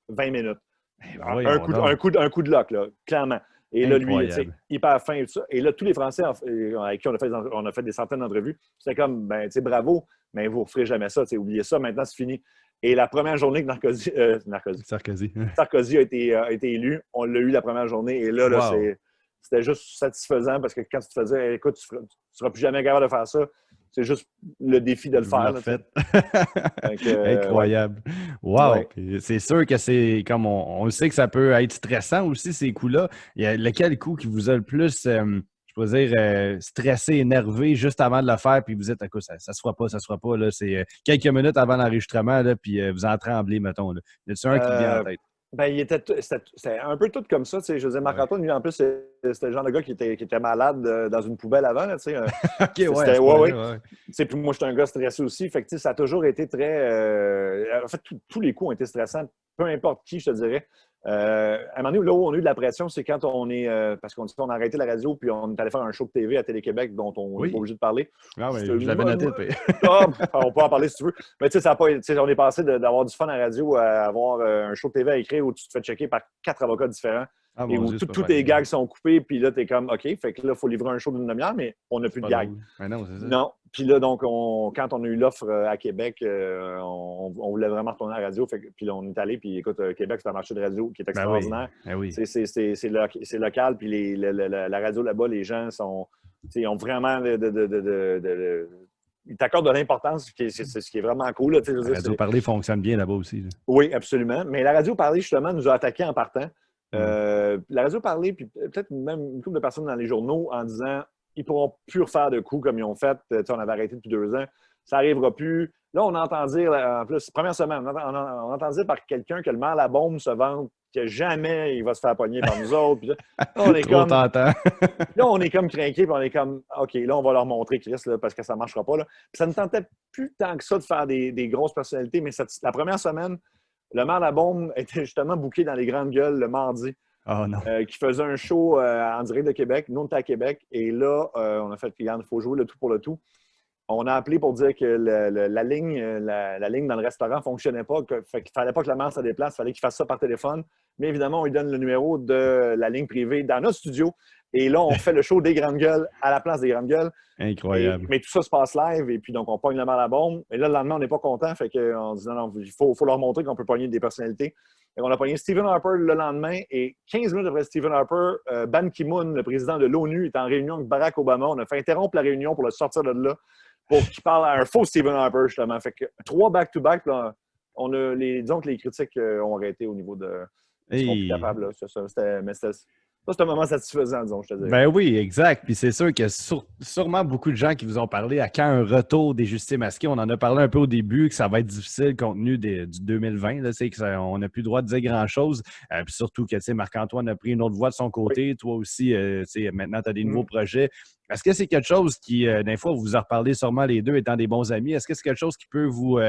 20 minutes. Un coup de lock, là, clairement. Et là, lui, hyper fin et tout ça. Et là, tous les Français avec qui on a fait des centaines d'entrevues, c'était comme, bravo, mais vous ne ferez jamais ça. Oubliez ça, maintenant, c'est fini. Et la première journée que Sarkozy a été élu, on l'a eu la première journée. Et là, c'était juste satisfaisant parce que quand tu te faisais, écoute, tu ne seras plus jamais capable de faire ça. C'est juste le défi de le faire. Incroyable. Wow! Ouais. C'est sûr que c'est comme on le sait que ça peut être stressant aussi, ces coups-là. Il y a lequel coup qui vous a le plus, je peux dire, stressé, énervé juste avant de le faire, puis vous êtes, écoute, ça se fera pas, ça se fera pas. Là, c'est quelques minutes avant l'enregistrement, là, puis vous en tremblez, mettons. Là. Y a-t-il un qui vient en tête? C'était un peu tout comme ça. Je veux dire, Marc-Antoine, lui, en plus, c'était le genre de gars qui était malade dans une poubelle avant. Là, OK, Puis moi, j'étais un gars stressé aussi. Fait que, ça a toujours été très... en fait, tous les coups ont été stressants, peu importe qui, je te dirais. À un moment donné, là où on a eu de la pression, c'est quand on est... parce qu'on a arrêté la radio puis on est allé faire un show de TV à Télé-Québec dont on n'est pas obligé de parler. Ah oui, je l'avais noté. On peut en parler si tu veux. Mais tu sais, on est passé d'avoir du fun à la radio à avoir un show de TV à écrire où tu te fais checker par 4 avocats différents. Et où tous tes gags sont coupés, puis là, t'es comme, OK, fait que là, il faut livrer un show d'une demi-heure, mais on n'a plus de gags. Non, c'est ça. Non. Puis là, donc, quand on a eu l'offre à Québec, on voulait vraiment retourner à la radio. Puis là, on est allé, puis écoute, Québec, c'est un marché de radio qui est extraordinaire. Oui. C'est local, puis la radio là-bas, les gens ont vraiment ils t'accordent de l'importance, c'est ce qui est vraiment cool. Là, La radio parlée fonctionne bien là-bas aussi. Là. Oui, absolument. Mais la radio parlée, justement, nous a attaqués en partant. La radio parlée, puis peut-être même une couple de personnes dans les journaux en disant ils ne pourront plus refaire de coups comme ils ont fait. On avait arrêté depuis 2 ans. Ça n'arrivera plus. Là, on entend dire, en plus, première semaine, on entend dire par quelqu'un que le maire à la bombe se vante, que jamais il va se faire pogner par nous autres. Puis là, on est Trop comme. tentant. Là, on est comme craqué, puis on est comme, OK, là, on va leur montrer, Chris, là, parce que ça ne marchera pas. Là. Puis ça ne tentait plus tant que ça de faire des grosses personnalités, mais la première semaine, le maire à la bombe était justement booké dans les grandes gueules le mardi. Oh non. Qui faisait un show en direct de Québec. Nous, on était à Québec. Et là, on a fait, regarde, il faut jouer le tout pour le tout. On a appelé pour dire que la ligne dans le restaurant ne fonctionnait pas, qu'il ne fallait pas que la mère se déplace, il fallait qu'il fasse ça par téléphone. Mais évidemment, on lui donne le numéro de la ligne privée dans notre studio. Et là, on fait le show des grandes gueules à la place des grandes gueules. Incroyable. Mais tout ça se passe live. Et puis, donc, on pogne la main à la bombe. Et là, le lendemain, on n'est pas content. Fait qu'on dit non, il faut leur montrer qu'on peut pogner des personnalités. Et on a pogné Stephen Harper le lendemain. Et 15 minutes après Stephen Harper, Ban Ki-moon, le président de l'ONU, est en réunion avec Barack Obama. On a fait interrompre la réunion pour le sortir de là pour qu'il parle à un faux Stephen Harper, justement. Fait que 3 back-to-back, là, disons que les critiques ont arrêté au niveau de ce qu'on est plus capable. Là. C'était un moment satisfaisant, disons, je te dirais. Ben oui, exact. Puis c'est sûr qu'il y a sûrement beaucoup de gens qui vous ont parlé à quand un retour des Justiciers masqués. On en a parlé un peu au début, que ça va être difficile compte tenu du 2020. Là, on n'a plus le droit de dire grand-chose. Puis surtout que Marc-Antoine a pris une autre voie de son côté. Oui. Toi aussi, maintenant, tu as des nouveaux projets. Est-ce que c'est quelque chose qui, des fois, vous en reparlez sûrement les deux étant des bons amis, est-ce que c'est quelque chose qui peut vous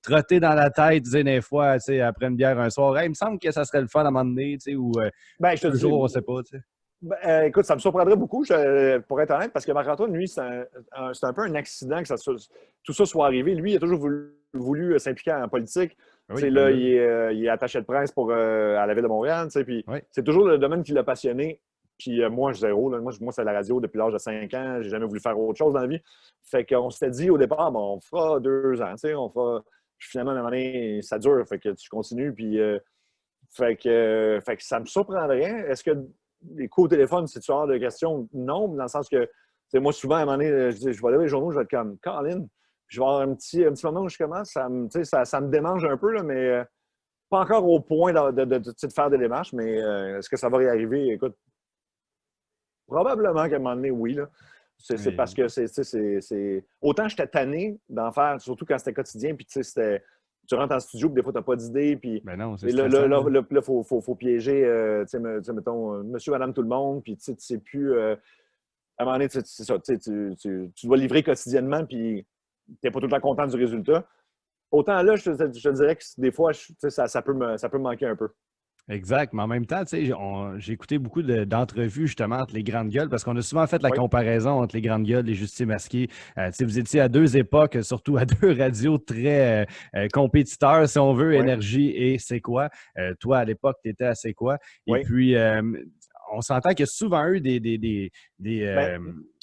trotter dans la tête, dire des fois, après une bière un soir, hey, il me semble que ça serait le fun à un moment donné, ou je te un jour, on ne sait pas. Écoute, ça me surprendrait beaucoup, pour être honnête, parce que Marc-Antoine, lui, c'est un peu un accident que tout ça soit arrivé. Lui, il a toujours voulu s'impliquer en politique. Oui, là, il est attaché de presse à la Ville de Montréal, puis oui. C'est toujours le domaine qui l'a passionné. Puis moi, zéro. Là. Moi, c'est la radio depuis l'âge de 5 ans. J'ai jamais voulu faire autre chose dans la vie. Fait qu'on s'était dit au départ, on fera 2 ans. On fera... Puis finalement, à un moment donné, ça dure. Fait que tu continues. Puis fait que ça me surprendrait. Est-ce que les coups au téléphone, c'est-tu hors de question? Non, dans le sens que moi, souvent, à un moment donné, je vais aller les journaux, je vais être comme Colin. Je vais avoir un petit moment où je commence. Ça me démange un peu, là, mais pas encore au point de faire des démarches. Mais est-ce que ça va réarriver? Écoute, probablement qu'à un moment donné, oui. Là. C'est parce que c'est. Autant j'étais tanné d'en faire, surtout quand c'était quotidien, puis tu rentres en studio, puis des fois, tu n'as pas d'idée, puis non, là, il faut piéger, mettons, monsieur, madame, tout le monde, puis tu sais plus. À un moment donné, c'est ça, tu dois livrer quotidiennement, puis tu n'es pas tout le temps content du résultat. Autant là, je te dirais que des fois, ça peut me manquer un peu. Exact, mais en même temps, j'ai écouté beaucoup d'entrevues justement entre les grandes gueules parce qu'on a souvent fait la comparaison entre les grandes gueules et les justiciers masqués. Vous étiez à 2 époques, surtout à 2 radios très compétiteurs, si on veut, Énergie et C'est quoi. Toi, à l'époque, tu étais à C'est quoi. Et puis, on s'entend qu'il y a souvent eu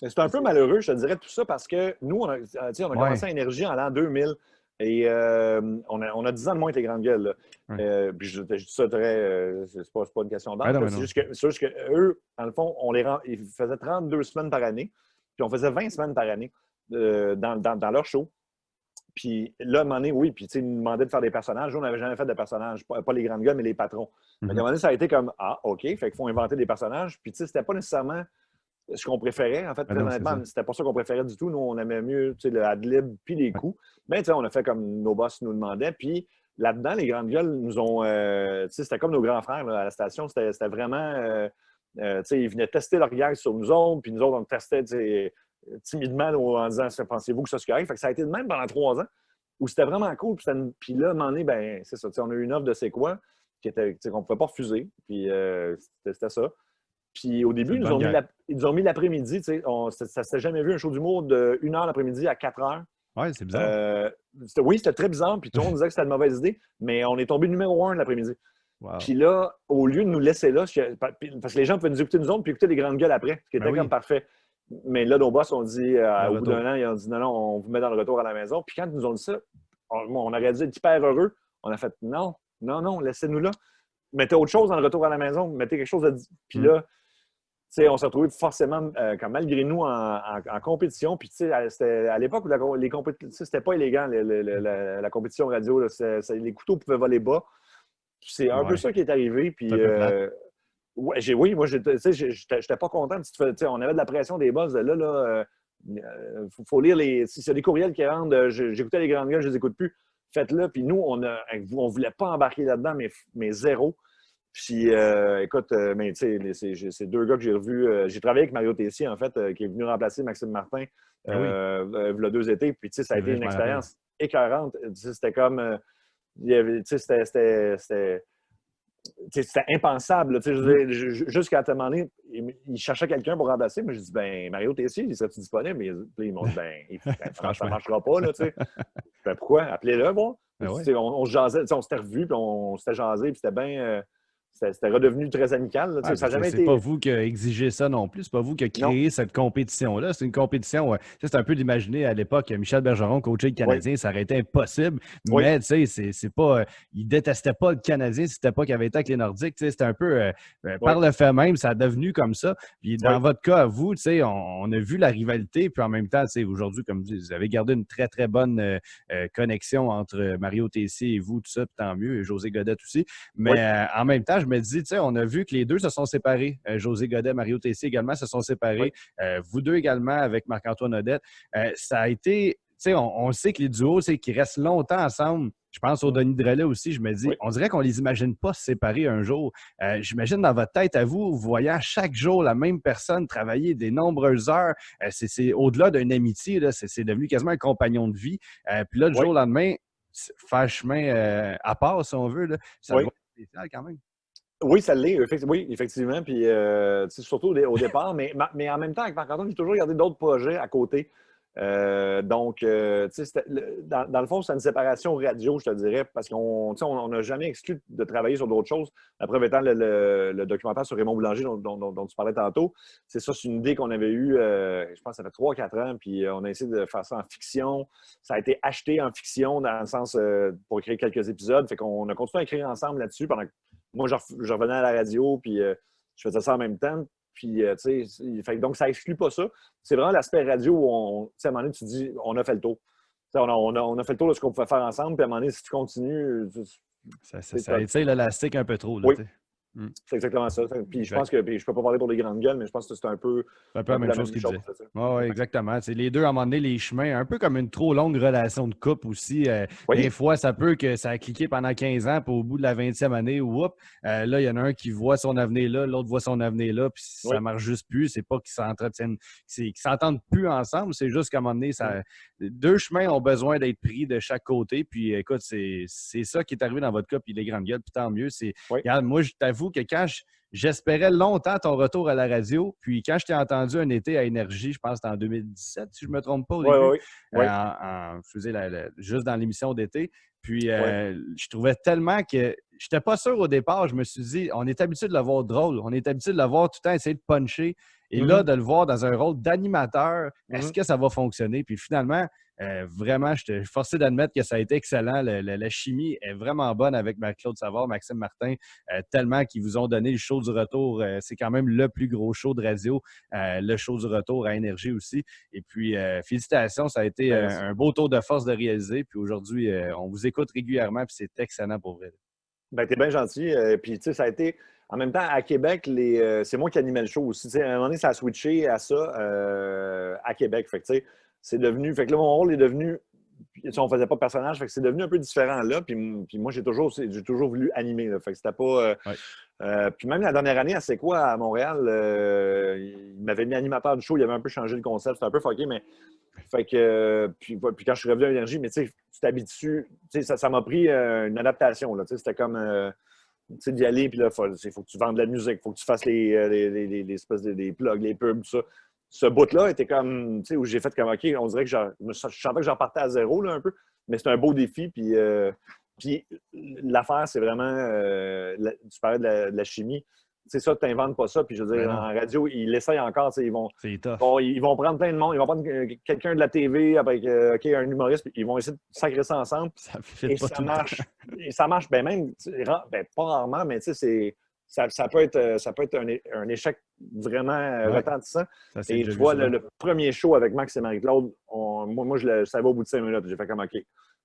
c'est un peu malheureux, je te dirais, tout ça, parce que nous, on a commencé à Énergie en l'an 2000. Et on a 10 ans de moins que les grandes gueules. Puis je dis ça très. C'est pas une question d'âge. C'est juste qu'eux, dans le fond, ils faisaient 32 semaines par année. Puis on faisait 20 semaines par année dans leur show. Puis là, à un moment donné, oui, puis ils nous demandaient de faire des personnages. Nous, on n'avait jamais fait de personnages. Pas les grandes gueules, mais les patrons. À un moment donné, ça a été comme ah, OK, fait qu'il faut inventer des personnages. Puis c'était pas nécessairement ce qu'on préférait. En fait, très honnêtement, c'était pas ça qu'on préférait du tout. Nous, on aimait mieux le ad-lib puis les coups. Mais on a fait comme nos boss nous demandaient. Puis là-dedans, les grandes gueules nous ont... c'était comme nos grands frères là, à la station. C'était vraiment... ils venaient tester leur gag sur nous autres. Puis nous autres, on testait timidement là, en disant « Pensez-vous que ça se correct? » Fait que ça a été de même pendant 3 ans où c'était vraiment cool. Puis là, à un moment donné, ben, c'est ça. On a eu une offre de C'est quoi qu'on ne pouvait pas refuser. Puis c'était ça. Puis au début, ils nous ont mis l'après-midi. Ça ne s'était jamais vu un show d'humour de 1 heure l'après-midi à 4 heures. Oui, c'est bizarre. C'était très bizarre. Puis tout le monde disait que c'était une mauvaise idée. Mais on est tombé numéro 1 l'après-midi. Wow. Puis là, au lieu de nous laisser là, parce que les gens pouvaient nous écouter nous autres puis écouter les grandes gueules après, ce qui était comme parfait. Mais là, nos boss ont dit, au bout d'1 an, ils ont dit non, on vous met dans le retour à la maison. Puis quand ils nous ont dit ça, on aurait dû être hyper heureux. On a fait non, laissez-nous là. Mettez autre chose dans le retour à la maison. Mettez quelque chose de. Puis là, on s'est retrouvés forcément, comme malgré nous, en compétition. Puis, c'était à l'époque où les compétitions, c'était pas élégant, la compétition radio. Là, les couteaux pouvaient voler bas. C'est un peu ça qui est arrivé. Puis, c'est un peu plate. oui, moi, j'étais pas content. On avait de la pression des boss de là. Faut lire les. S'il y a des courriels qui rentrent, j'écoutais les grandes gueules, je les écoute plus. Faites-le. Puis nous, on voulait pas embarquer là-dedans, mais zéro. Puis, écoute, mais tu sais, c'est deux gars que j'ai revus. J'ai travaillé avec Mario Tessier, en fait, qui est venu remplacer Maxime Martin Ah oui, il y a 2 étés. Puis, tu sais, ça a c'est été vrai, une je m'en rappelle. expérience écœurante. C'était comme. Tu sais, c'était impensable. Je veux dire, jusqu'à un moment donné, il cherchait quelqu'un pour remplacer. Mais je dis, ben, Mario Tessier, il serait-tu disponible? Puis ils m'ont dit, ça ne Franchement. marchera pas. Là, tu sais. Ben, pourquoi? Appelez-le, bon. Ah ouais. On se jasait, on s'était revus, puis on s'était jasé, puis c'était bien. C'était redevenu très amical. Là, Ouais, ça n'a jamais c'est pas été. vous qui a exigé ça non plus. C'est pas vous qui a Non. créé cette compétition-là. C'est une compétition. C'est un peu d'imaginer à l'époque Michel Bergeron coacher le Oui. Canadien, ça aurait été impossible. Oui. Mais tu sais, c'est pas. Il détestait pas le Canadien, c'était pas qu'il avait été avec les Nordiques. C'était un peu par le fait même, ça a devenu comme ça. Puis dans votre cas, vous, on a vu la rivalité, puis en même temps, aujourd'hui, comme vous avez gardé une très, très bonne connexion entre Mario Tessier et vous, tout ça, puis tant mieux, et José Godet aussi. Mais en même temps, je me dis, on a vu que les deux se sont séparés. José Godet, Mario Tessier également se sont séparés. Vous deux également avec Marc-Antoine Odette. Ça a été, on sait que les duos, qui restent longtemps ensemble. Je pense au Denis Drolet aussi. Je me dis, on dirait qu'on ne les imagine pas se séparer un jour. J'imagine dans votre tête à vous, vous voyant chaque jour la même personne travailler des nombreuses heures. C'est au-delà d'une amitié, là, c'est devenu quasiment un compagnon de vie. Puis là, le jour au lendemain, faire chemin à part, si on veut, là, ça doit être spécial quand même. Oui, ça l'est. Oui, effectivement. Puis, surtout au départ. Mais en même temps, avec Marc-Antoine, j'ai toujours gardé d'autres projets à côté. Donc, dans le fond, c'est une séparation radio, je te dirais, parce qu'on n'a jamais exclu de travailler sur d'autres choses. La preuve étant le documentaire sur Raymond Boulanger dont tu parlais tantôt. C'est une idée qu'on avait eue, je pense, ça fait 3-4 ans, puis on a essayé de faire ça en fiction. Ça a été acheté en fiction, dans le sens pour écrire quelques épisodes. Fait qu'on a continué à écrire ensemble là-dessus pendant que moi, je revenais à la radio, puis je faisais ça en même temps. Puis, donc, ça exclut pas ça. C'est vraiment l'aspect radio où, à un moment donné, tu te dis, on a fait le tour. On a fait le tour de ce qu'on pouvait faire ensemble, puis à un moment donné, si tu continues... Ça étire l'élastique un peu trop. Là, oui, c'est exactement ça. Puis je pense que, je peux pas parler pour les grandes gueules, mais je pense que c'est un peu la même chose qu'il disait. Oui, exactement. C'est les deux, à un moment donné, les chemins, un peu comme une trop longue relation de couple aussi. Des fois, ça peut que ça a cliqué pendant 15 ans, puis au bout de la 20e année, là, il y en a un qui voit son avenir là, l'autre voit son avenir là, puis ça marche juste plus. C'est pas qu'ils s'entretiennent, qu'ils s'entendent plus ensemble, c'est juste qu'à un moment donné, deux chemins ont besoin d'être pris de chaque côté. Puis écoute, c'est ça qui est arrivé dans votre cas, puis les grandes gueules, puis tant mieux. Regarde, moi, je t'avoue que quand j'espérais longtemps ton retour à la radio, puis quand je t'ai entendu un été à Énergie, je pense que c'était en 2017, si je ne me trompe pas au début, je faisais juste dans l'émission d'été, puis je trouvais tellement que je n'étais pas sûr au départ, je me suis dit, on est habitué de le voir drôle, on est habitué de le voir tout le temps essayer de puncher, et là, de le voir dans un rôle d'animateur, est-ce que ça va fonctionner? Puis finalement, vraiment, je suis forcé d'admettre que ça a été excellent. La chimie est vraiment bonne avec Claude Savard, Maxime Martin, tellement qu'ils vous ont donné le show du retour. C'est quand même le plus gros show de radio, le show du retour à Énergie aussi. Et puis, félicitations, ça a été un beau tour de force de réaliser. Puis aujourd'hui, on vous écoute régulièrement, puis c'est excellent pour vrai. Ben, t'es bien gentil. Puis, tu sais, ça a été... En même temps, à Québec, c'est moi qui animais le show aussi. À un moment donné, ça a switché à ça à Québec. Fait que, tu sais, c'est devenu... Fait que là, mon rôle est devenu... On ne faisait pas de personnage, fait que c'est devenu un peu différent là. Puis moi, j'ai toujours voulu animer. Là, fait que c'était pas... puis même la dernière année, à C'est quoi, à Montréal, il m'avait mis animateur du show. Il avait un peu changé le concept. C'était un peu fucké, mais... Fait que... puis quand je suis revenu à Énergie, mais tu sais, tu t'habitues... Tu sais, ça m'a pris une adaptation. Là, tu sais, c'était comme... tu sais, d'y aller, puis là, il faut que tu vendes de la musique, il faut que tu fasses les espèces des plugs, les pubs, tout ça. Ce bout-là était comme, tu sais, où j'ai fait comme, OK, on dirait que je sentais que j'en partais à zéro, là, un peu, mais c'est un beau défi, puis l'affaire, c'est vraiment, tu parlais de la chimie, c'est ça, tu n'inventes pas ça, puis je veux dire, en radio, ils l'essayent encore, tu sais, ils vont prendre plein de monde, ils vont prendre quelqu'un de la TV avec un humoriste, puis ils vont essayer de sacrer ça ensemble, et ça marche. Et ça marche, ben même, pas rarement, mais tu sais, ça peut être un échec vraiment retentissant. Et tu vois, le premier show avec Max et Marie-Claude, moi, je savais au bout de 5 minutes. J'ai fait comme OK.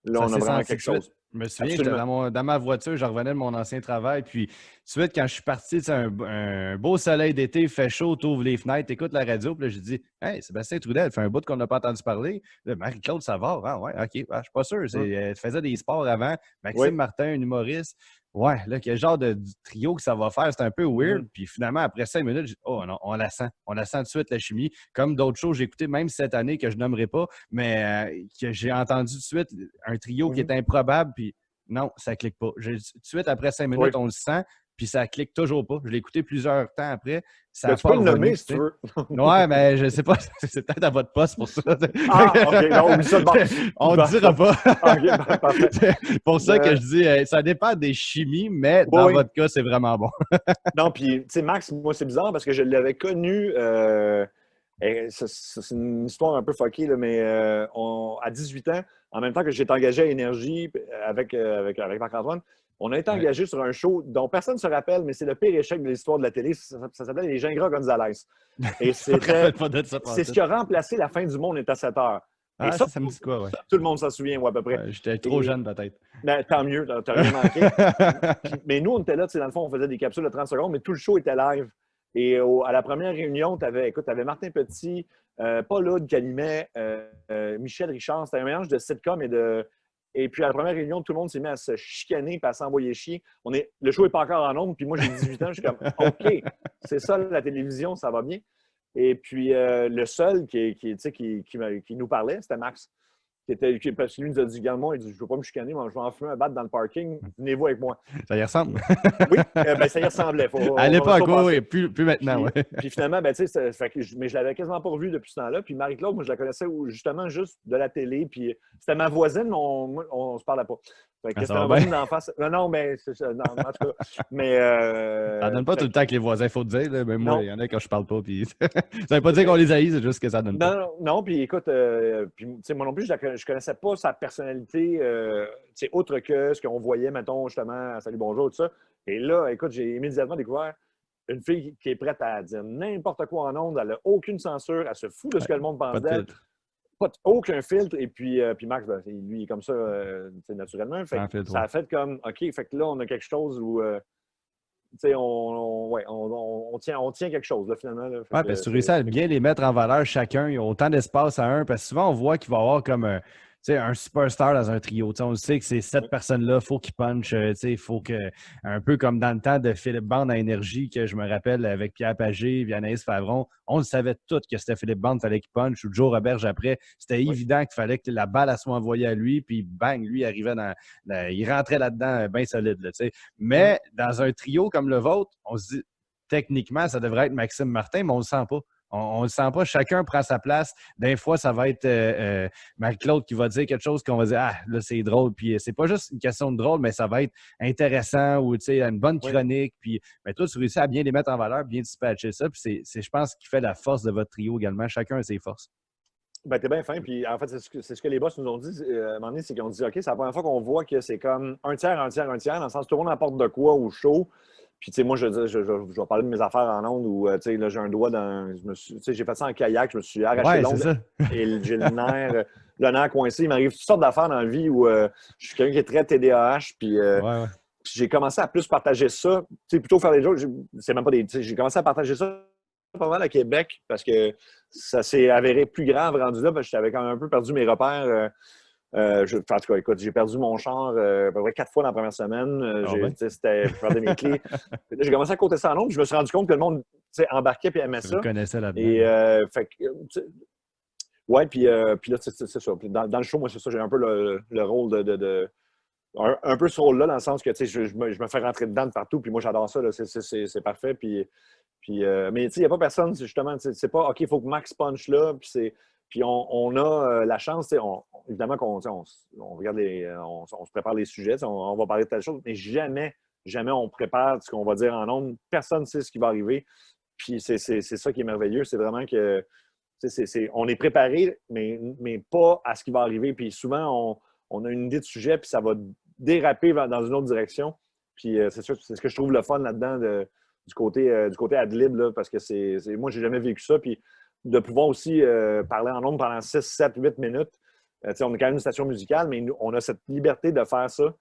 Là, on a vraiment quelque chose. Je me souviens, j'étais dans ma voiture, je revenais de mon ancien travail. Puis, tout de suite, quand je suis parti, un beau soleil d'été, il fait chaud, tu ouvres les fenêtres, tu écoutes la radio. Puis là, j'ai dit, hey, Sébastien Trudel, fait un bout qu'on n'a pas entendu parler. Marie-Claude Savard, ah ouais, OK, je suis pas sûr. Elle faisait des sports avant. Maxime Martin, un humoriste. Ouais, là, quel genre de trio que ça va faire, c'est un peu weird. Puis finalement, après 5 minutes, j'ai dit, oh non, on la sent. On la sent tout de suite, la chimie. Comme d'autres choses, j'ai écouté même cette année que je nommerai pas, mais que j'ai entendu tout de suite un trio qui est improbable. Puis non, ça clique pas. Tout de suite, après 5 minutes, on le sent. Puis ça clique toujours pas. Je l'ai écouté plusieurs temps après. Ça tu peux le nommer si tu veux. Ouais, mais je sais pas. C'est peut-être à votre poste pour ça. Ah, OK. Non, oublie ça de bord. On ne dira pas. OK, parfait. C'est pour ça que je dis, ça dépend des chimies, mais dans votre cas, c'est vraiment bon. Non, puis, tu sais, Max, moi, c'est bizarre parce que je l'avais connu. C'est une histoire un peu fuckée, là, mais à 18 ans, en même temps que j'étais engagé à Énergie avec Marc-Antoine, on a été engagé sur un show dont personne ne se rappelle, mais c'est le pire échec de l'histoire de la télé. Ça s'appelait Les Gingras Gonzalez. Et c'est ce qui a remplacé La fin du monde est à 7 heures. Ah, ça me dit quoi, ouais. Tout le monde s'en souvient, à peu près. J'étais trop jeune, peut-être. Ben, tant mieux, t'as rien manqué. Mais nous, on était là, dans le fond, on faisait des capsules de 30 secondes, mais tout le show était live. Et à la première réunion, tu avais Martin Petit, Paul Hood qui animait, Michel Richard. C'était un mélange de sitcom et de. Et puis, à la première réunion, tout le monde s'est mis à se chicaner et à s'envoyer chier. Le show n'est pas encore en ondes, puis moi, j'ai 18 ans, je suis comme, OK, c'est ça, la télévision, ça va bien. Et puis, le seul qui nous parlait, c'était Max. Parce que lui nous a dit également, il dit, je ne veux pas me chicaner, mais je vais en fumer un bat dans le parking, venez-vous avec moi. Ça y ressemble? Oui, ça y ressemblait. À l'époque, oui, plus maintenant. Puis finalement, mais je l'avais quasiment pas revu depuis ce temps-là. Puis Marie-Claude, moi, je la connaissais justement juste de la télé. Puis c'était ma voisine, mais on se parlait pas. Fait que c'était ma voisine d'en face. Non, mais c'est ça. Non, en tout cas. Mais. Ça donne pas tout le temps que les voisins, il faut te dire. Là, mais moi, il y en a quand je parle pas. Puis ça veut pas dire qu'on les haït, c'est juste que ça donne pas. Non, puis écoute, moi non plus, je connaissais pas sa personnalité, autre que ce qu'on voyait, mettons, justement, à Salut Bonjour, tout ça. Et là, écoute, j'ai immédiatement découvert une fille qui est prête à dire n'importe quoi en ondes, elle n'a aucune censure, elle se fout de ce que le monde pense d'elle. Aucun filtre. Et puis Max, lui, il est comme ça, naturellement. Ça a fait comme, OK, fait que là, on a quelque chose où, on tient quelque chose, là, finalement. Là. Oui, parce que tu réussis à bien les mettre en valeur chacun. Ils ont autant d'espace à un. Parce que souvent, on voit qu'il va y avoir comme un superstar dans un trio. On sait que c'est cette personne-là, il faut qu'il punch. Il faut que, un peu comme dans le temps de Philippe Bande à Énergie, que je me rappelle avec Pierre Pagé et Anaïs Favron, on le savait tous que c'était Philippe Bande, il fallait qu'il punch, ou Joe Roberge après. C'était évident qu'il fallait que la balle soit envoyée à lui, puis bang, lui arrivait il rentrait là-dedans bien solide. Là, mais dans un trio comme le vôtre, on se dit, techniquement, ça devrait être Maxime Martin, mais on ne le sent pas. On ne le sent pas. Chacun prend sa place. Des fois, ça va être Marie-Claude qui va dire quelque chose qu'on va dire « Ah, là, c'est drôle. » Puis c'est pas juste une question de drôle, mais ça va être intéressant ou une bonne chronique. Puis mais toi, tu réussis à bien les mettre en valeur, bien dispatcher ça. Puis c'est je pense, qui fait la force de votre trio également. Chacun a ses forces. Ben, t'es bien fin. Puis en fait, c'est ce que les boss nous ont dit. À un moment donné, c'est qu'ils ont dit « OK, c'est la première fois qu'on voit que c'est comme un tiers, un tiers, un tiers, dans le sens où tout le monde apporte de quoi au show. » Puis, tu sais, moi, je vais parler de mes affaires en ondes où, tu sais, là, j'ai un doigt dans. J'ai fait ça en kayak, je me suis arraché l'ongle et j'ai le nerf coincé. Il m'arrive toutes sortes d'affaires dans la vie où je suis quelqu'un qui est très TDAH. Puis, puis j'ai commencé à plus partager ça. Tu sais, plutôt faire des jokes, c'est même pas des. J'ai commencé à partager ça pas mal à Québec parce que ça s'est avéré plus grave rendu là parce que j'avais quand même un peu perdu mes repères. En tout cas, écoute, j'ai perdu mon char à peu près 4 fois dans la première semaine. C'était pour perdre mes clés. Là, j'ai commencé à compter ça en nombre. Je me suis rendu compte que le monde embarquait et aimait ça. Je connaissais là-dedans. Et ouais, puis là, c'est ça. Dans le show, moi, c'est ça. J'ai un peu le rôle un peu ce rôle-là, dans le sens que je me fais rentrer dedans de partout. Puis moi, j'adore ça. C'est parfait. Mais il n'y a pas personne, justement. C'est pas OK, il faut que Max punch là. Puis on a la chance, évidemment qu'on regarde on se prépare les sujets, on va parler de telle chose, mais jamais on prépare ce qu'on va dire en ondes. Personne ne sait ce qui va arriver. Puis c'est ça qui est merveilleux. C'est vraiment que on est préparé, mais pas à ce qui va arriver. Puis souvent, on a une idée de sujet, puis ça va déraper dans une autre direction. Puis c'est sûr, c'est ce que je trouve le fun là-dedans du côté ad-lib, là, parce que moi, j'ai jamais vécu ça. Puis de pouvoir aussi parler en nombre pendant 6, 7, 8 minutes. On est quand même une station musicale, mais on a cette liberté de faire ça.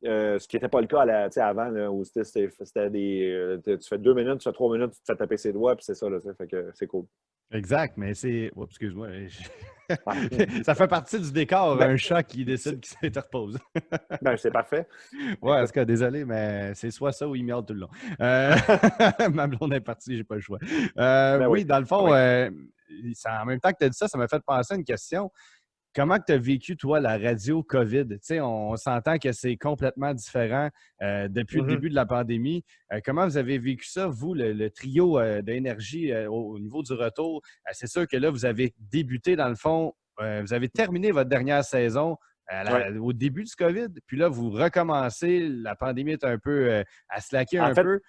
Ce qui n'était pas le cas avant, là, où c'était tu fais 2 minutes, tu fais 3 minutes, tu te fais taper ses doigts, puis c'est ça, là, fait que c'est cool. Exact, mais c'est. Oups, excuse-moi. Ça fait partie du décor, un chat qui décide qu'il s'interpose. C'est parfait. Ouais, en tout cas, désolé, mais c'est soit ça ou il miaule tout le long. Ma blonde est partie, j'ai pas le choix. Oui, dans le fond, en même temps que tu as dit ça, ça m'a fait penser à une question. Comment tu as vécu, toi, la radio COVID? Tu sais, on s'entend que c'est complètement différent depuis le début de la pandémie. Comment vous avez vécu ça, vous, le trio d'énergie au niveau du retour? C'est sûr que là, vous avez débuté, dans le fond, vous avez terminé votre dernière saison au début du COVID, puis là, vous recommencez, la pandémie est un peu à slacker un peu.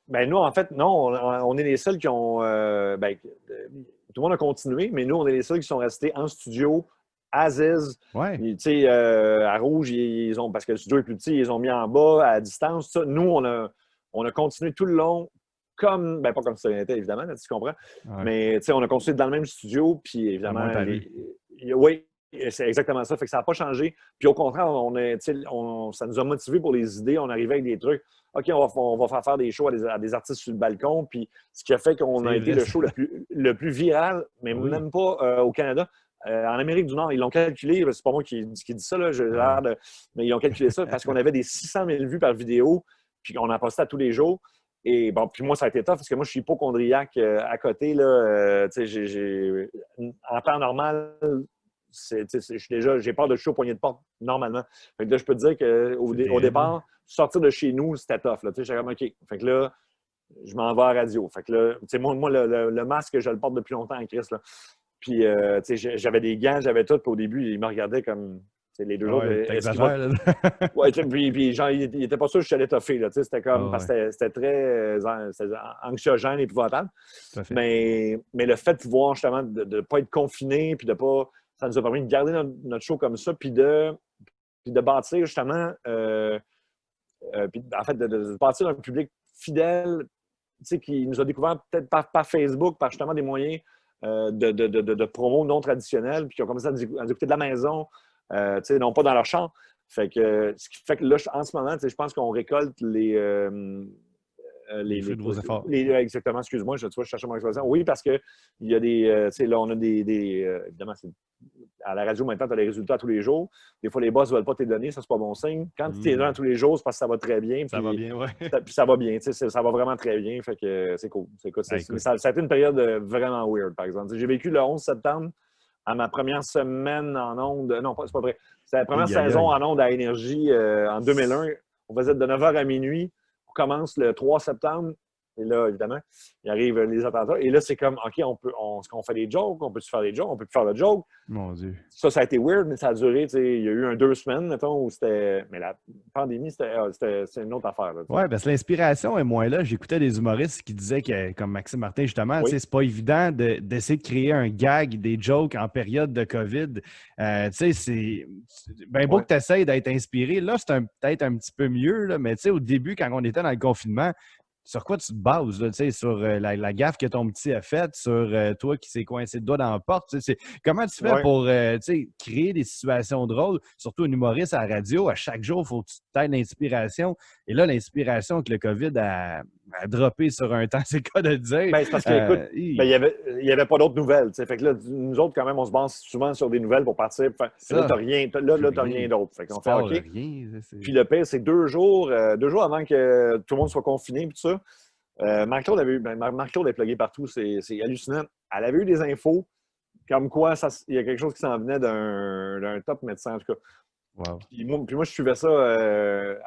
Nous, en fait, non, on est les seuls qui ont... tout le monde a continué, mais nous, on est les seuls qui sont restés en studio, as is. Ouais. À Rouge, parce que le studio est plus petit, ils ont mis en bas, à distance. Ça. Nous, on a continué tout le long, comme... pas comme ça était, évidemment, là, tu comprends. Ouais. Mais on a continué dans le même studio, puis évidemment... Oui, c'est exactement ça. Fait que ça n'a pas changé. Puis au contraire, ça nous a motivés pour les idées. On arrivait avec des trucs. OK, on va faire des shows à des artistes sur le balcon. Puis ce qui a fait qu'on a été le show le plus viral, mais même pas au Canada. En Amérique du Nord, ils l'ont calculé. C'est pas moi qui dis ça, là, mais ils ont calculé ça parce qu'on avait des 600 000 vues par vidéo. Puis on en postait à tous les jours. Et bon, puis moi, ça a été tough parce que moi, je suis hypochondriaque à côté. Là, en temps normal, j'ai peur de toucher au poignet de porte normalement. Fait que là, je peux te dire qu'au départ, sortir de chez nous, c'était tough. J'étais comme OK. Fait que là, je m'en vais à la radio. Fait que là, moi le masque, je le porte depuis longtemps en Christ. Là. Puis j'avais des gants, j'avais tout. Puis au début, ils me regardaient comme les deux jours. Puis genre, il n'était pas sûr que je suis allé toffer. C'était comme parce que c'était très anxiogène, épouvantable. Mais le fait de pouvoir justement de ne pas être confiné, puis de pas. Ça nous a permis de garder notre show comme ça, puis de bâtir justement, puis en fait, de bâtir un public fidèle, qui nous a découvert peut-être par Facebook, par justement des moyens de promo non traditionnels, puis qui ont commencé à nous écouter de la maison, non pas dans leur chambre. Fait que, ce qui fait que là, en ce moment, je pense qu'on récolte les fruits de vos efforts. Exactement, excuse-moi, je cherchais mon expression. Oui, parce qu'il y a des. Là, on a évidemment, à la radio, maintenant, tu as les résultats tous les jours. Des fois, les boss ne veulent pas te les donner, ça, c'est pas bon signe. Quand tu es là tous les jours, c'est parce que ça va très bien. Ça va bien, oui. Puis ça va bien, ça va vraiment très bien. Fait que c'est cool. Ça a été une période vraiment weird, par exemple. J'ai vécu le 11 septembre à ma première semaine en ondes. Non, c'est pas vrai. C'était la première saison en ondes à Énergie en 2001. On faisait de 9h à minuit. On commence le 3 septembre. Et là, évidemment, il arrive les attentats. Et là, c'est comme, OK, est-ce qu'on fait des jokes? On peut-tu faire des jokes? On peut plus faire de jokes? Mon Dieu. Ça a été weird, mais ça a duré, il y a eu 2 semaines, mettons, où c'était... Mais la pandémie, c'est une autre affaire. Oui, parce que l'inspiration est moins là. J'écoutais des humoristes qui disaient que, comme Maxime Martin, justement, c'est pas évident d'essayer de créer un gag, des jokes en période de COVID. C'est bien beau que tu essaies d'être inspiré. Là, c'est peut-être un petit peu mieux, là, mais au début, quand on était dans le confinement, sur quoi tu te bases, là, sur la gaffe que ton petit a faite, sur toi qui s'est coincé le doigt dans la porte? Comment tu fais pour créer des situations drôles, surtout un humoriste à la radio? À chaque jour, il faut que tu aies l'inspiration. Et là, l'inspiration que le COVID a droppé sur un temps, c'est le cas de dire. C'est parce que, écoute, il n'y avait pas d'autres nouvelles. Fait que là, nous autres, quand même, on se base souvent sur des nouvelles pour partir. Là, tu n'as rien d'autre. Fait qu'on fait OK. Puis le pire, c'est 2 jours avant que tout le monde soit confiné et tout ça. Marc-Claude est plugué partout. C'est hallucinant. Elle avait eu des infos comme quoi il y a quelque chose qui s'en venait d'un top médecin, en tout cas. Wow. Puis moi, je suivais ça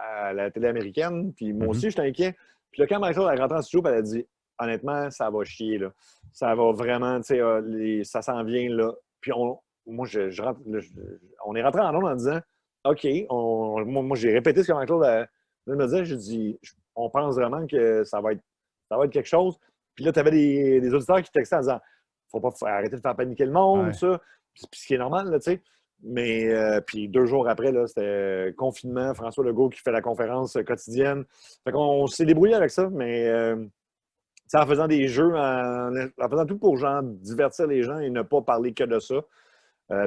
à la télé américaine. Puis moi aussi, j'étais inquiet. Puis là, quand Marc-Claude est rentrée en studio, elle a dit honnêtement, ça va chier. Là. Ça va vraiment, ça s'en vient là. Puis on est rentré en ondes en disant OK, moi j'ai répété ce que Marc-Claude me disait. J'ai dit on pense vraiment que ça va être quelque chose. Puis là, tu avais des auditeurs qui textaient en disant faut pas arrêter de faire paniquer le monde, ça. Puis ce qui est normal, là, tu sais. Mais puis 2 jours après, là, c'était confinement, François Legault qui fait la conférence quotidienne. Fait qu'on s'est débrouillé avec ça, mais en faisant des jeux, en faisant tout pour genre divertir les gens et ne pas parler que de ça.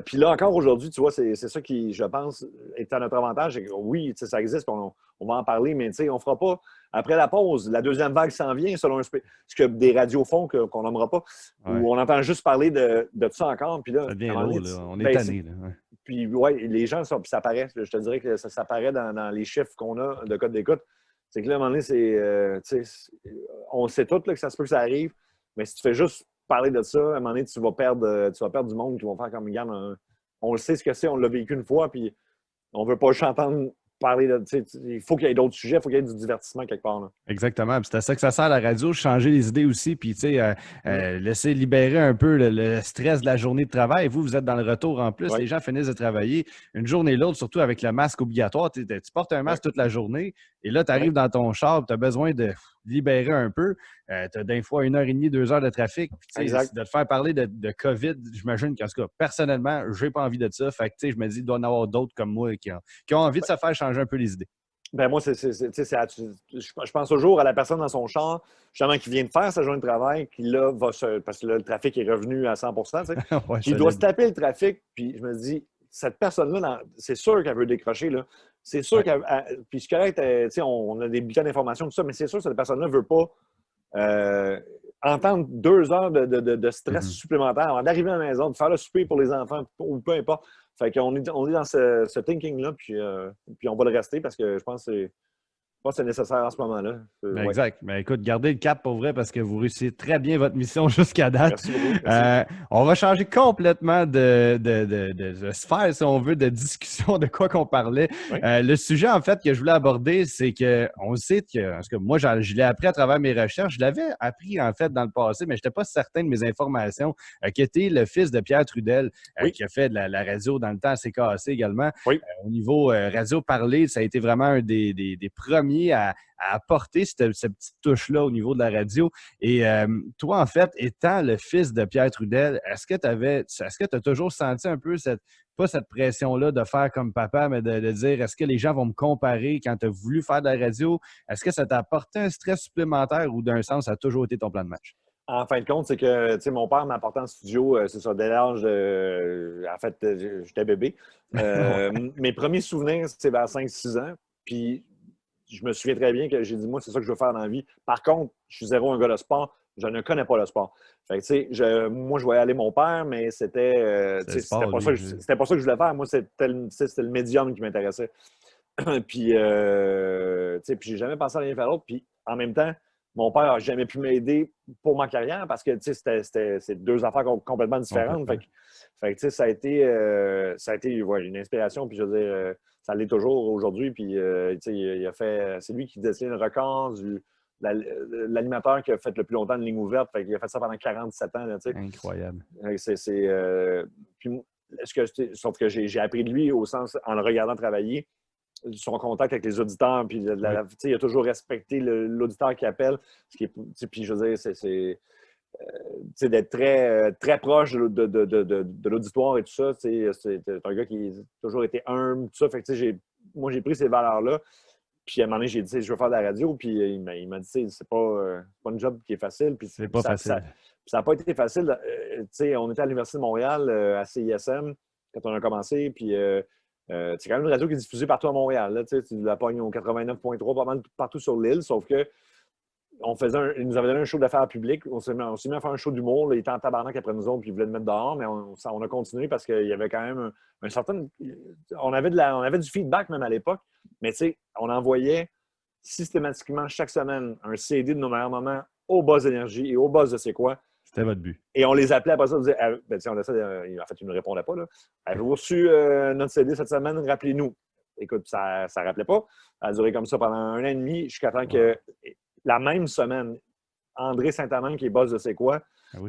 Puis là, encore aujourd'hui, tu vois, c'est ça qui, je pense, est à notre avantage. Oui, ça existe, on va en parler, mais on ne fera pas. Après la pause, la deuxième vague s'en vient, selon ce que des radios font, qu'on nommera pas, Ouais. où on entend juste parler de ça encore. Puis là, Ça devient lourd, là. On est ben, tanné. Ouais. Puis, ouais, les gens, ça paraît. Je te dirais que ça paraît dans les chiffres qu'on a de code d'écoute. C'est que là, à un moment donné, on sait tout là, que ça se peut que ça arrive, mais si tu fais juste parler de ça, à un moment donné, tu vas perdre du monde qui vont faire comme, regarde, on le sait ce que c'est, on l'a vécu une fois, puis on ne veut pas juste entendre parler de. Il faut qu'il y ait d'autres sujets, il faut qu'il y ait du divertissement quelque part. Là. Exactement. Puis c'est à ça que ça sert la radio, changer les idées aussi, puis laisser libérer un peu le stress de la journée de travail. Vous êtes dans le retour en plus, les gens finissent de travailler une journée et l'autre, surtout avec le masque obligatoire. Tu portes un masque toute la journée et là, tu arrives dans ton char, tu as besoin de libérer un peu. Tu as d'un fois 1h30, 2 heures de trafic. Puis, de te faire parler de COVID, j'imagine qu'en tout cas, personnellement, je n'ai pas envie de ça. Fait que je me dis, il doit y en avoir d'autres comme moi qui ont envie de se faire changer un peu les idées. Ben moi, je pense toujours à la personne dans son char, justement, qui vient de faire sa journée de travail, qui là, parce que là, le trafic est revenu à 100 ouais, qui doit se taper le trafic, puis je me dis, cette personne-là, c'est sûr qu'elle veut décrocher, là. C'est sûr qu'elle. Puis c'est correct, on a des bulletins d'information, tout ça, mais c'est sûr que cette personne-là ne veut pas entendre 2 heures de stress supplémentaire avant d'arriver à la maison, de faire le souper pour les enfants, ou peu importe. Fait qu'on est dans ce thinking-là, puis on va le rester parce que je pense que c'est nécessaire en ce moment-là. Exact. Mais écoute, gardez le cap pour vrai parce que vous réussissez très bien votre mission jusqu'à date. Merci beaucoup. Merci. On va changer complètement de sphère, si on veut, de discussion de quoi qu'on parlait. Oui. Le sujet, en fait, que je voulais aborder, c'est qu'on sait que, parce que moi, je l'ai appris à travers mes recherches. Je l'avais appris, en fait, dans le passé, mais je n'étais pas certain de mes informations, qui était le fils de Pierre Trudel, qui a fait de la radio dans le temps à CKAC également. Oui. Au niveau radio parlé, ça a été vraiment un des premiers à apporter cette petite touche-là au niveau de la radio. Et toi, en fait, étant le fils de Pierre Trudel, est-ce que tu as toujours senti un peu pas cette pression-là de faire comme papa, mais de dire est-ce que les gens vont me comparer quand tu as voulu faire de la radio? Est-ce que ça t'a apporté un stress supplémentaire ou d'un sens, ça a toujours été ton plan de match? En fin de compte, c'est que mon père m'a apporté en studio, c'est ça, dès l'âge de. En fait, j'étais bébé. Mes premiers souvenirs, c'est vers 5-6 ans. Puis je me souviens très bien que j'ai dit, moi, c'est ça que je veux faire dans la vie. Par contre, je suis zéro un gars de sport. Je ne connais pas le sport. Fait que, moi, je voyais aller mon père, mais c'était pas ça que je voulais faire. Moi, c'était le médium qui m'intéressait. Puis, puis j'ai jamais pensé à rien faire d'autre. Puis, en même temps, mon père n'a jamais pu m'aider pour ma carrière parce que, c'est deux affaires complètement différentes. Fait que, ça a été une inspiration. Puis, je veux dire, ça l'est toujours aujourd'hui. Puis, il a fait... C'est lui qui détient le record l'animateur qui a fait le plus longtemps de ligne ouverte. Fait qu'il a fait ça pendant 47 ans. Là, incroyable. Sauf que j'ai appris de lui au sens, en le regardant travailler, son contact avec les auditeurs, puis il a toujours respecté l'auditeur qui appelle. Puis je veux dire, c'est d'être très, très proche de l'auditoire et tout ça. C'est un gars qui a toujours été humble, tout ça. Fait que moi, j'ai pris ces valeurs-là. Puis à un moment donné, j'ai dit, je veux faire de la radio. Puis il m'a dit, c'est pas un job qui est facile. Puis c'est pas facile. Ça n'a pas été facile. On était à l'Université de Montréal, à CISM, quand on a commencé. Puis c'est quand même une radio qui est diffusée partout à Montréal. Là, tu la pognes au 89.3, pas mal partout sur l'île. Sauf que il nous avait donné un show d'affaires public. On s'est mis à faire un show d'humour. Il était en tabarnak après nous autres, puis il voulait le mettre dehors. Mais on a continué parce qu'il y avait quand même un certain... On avait du feedback même à l'époque. Mais tu sais, on envoyait systématiquement chaque semaine un CD de nos meilleurs moments au Buzz Énergie et au Buzz de C'est quoi. C'était votre but. Et on les appelait après ça, on disait, en fait, ils ne répondaient pas. Avez-vous reçu notre CD cette semaine? Rappelez-nous. Écoute, ça ne rappelait pas. Ça a duré comme ça pendant 1 an et demi, jusqu'à temps que la même semaine, André Saint-Amand, qui est boss de C'est quoi,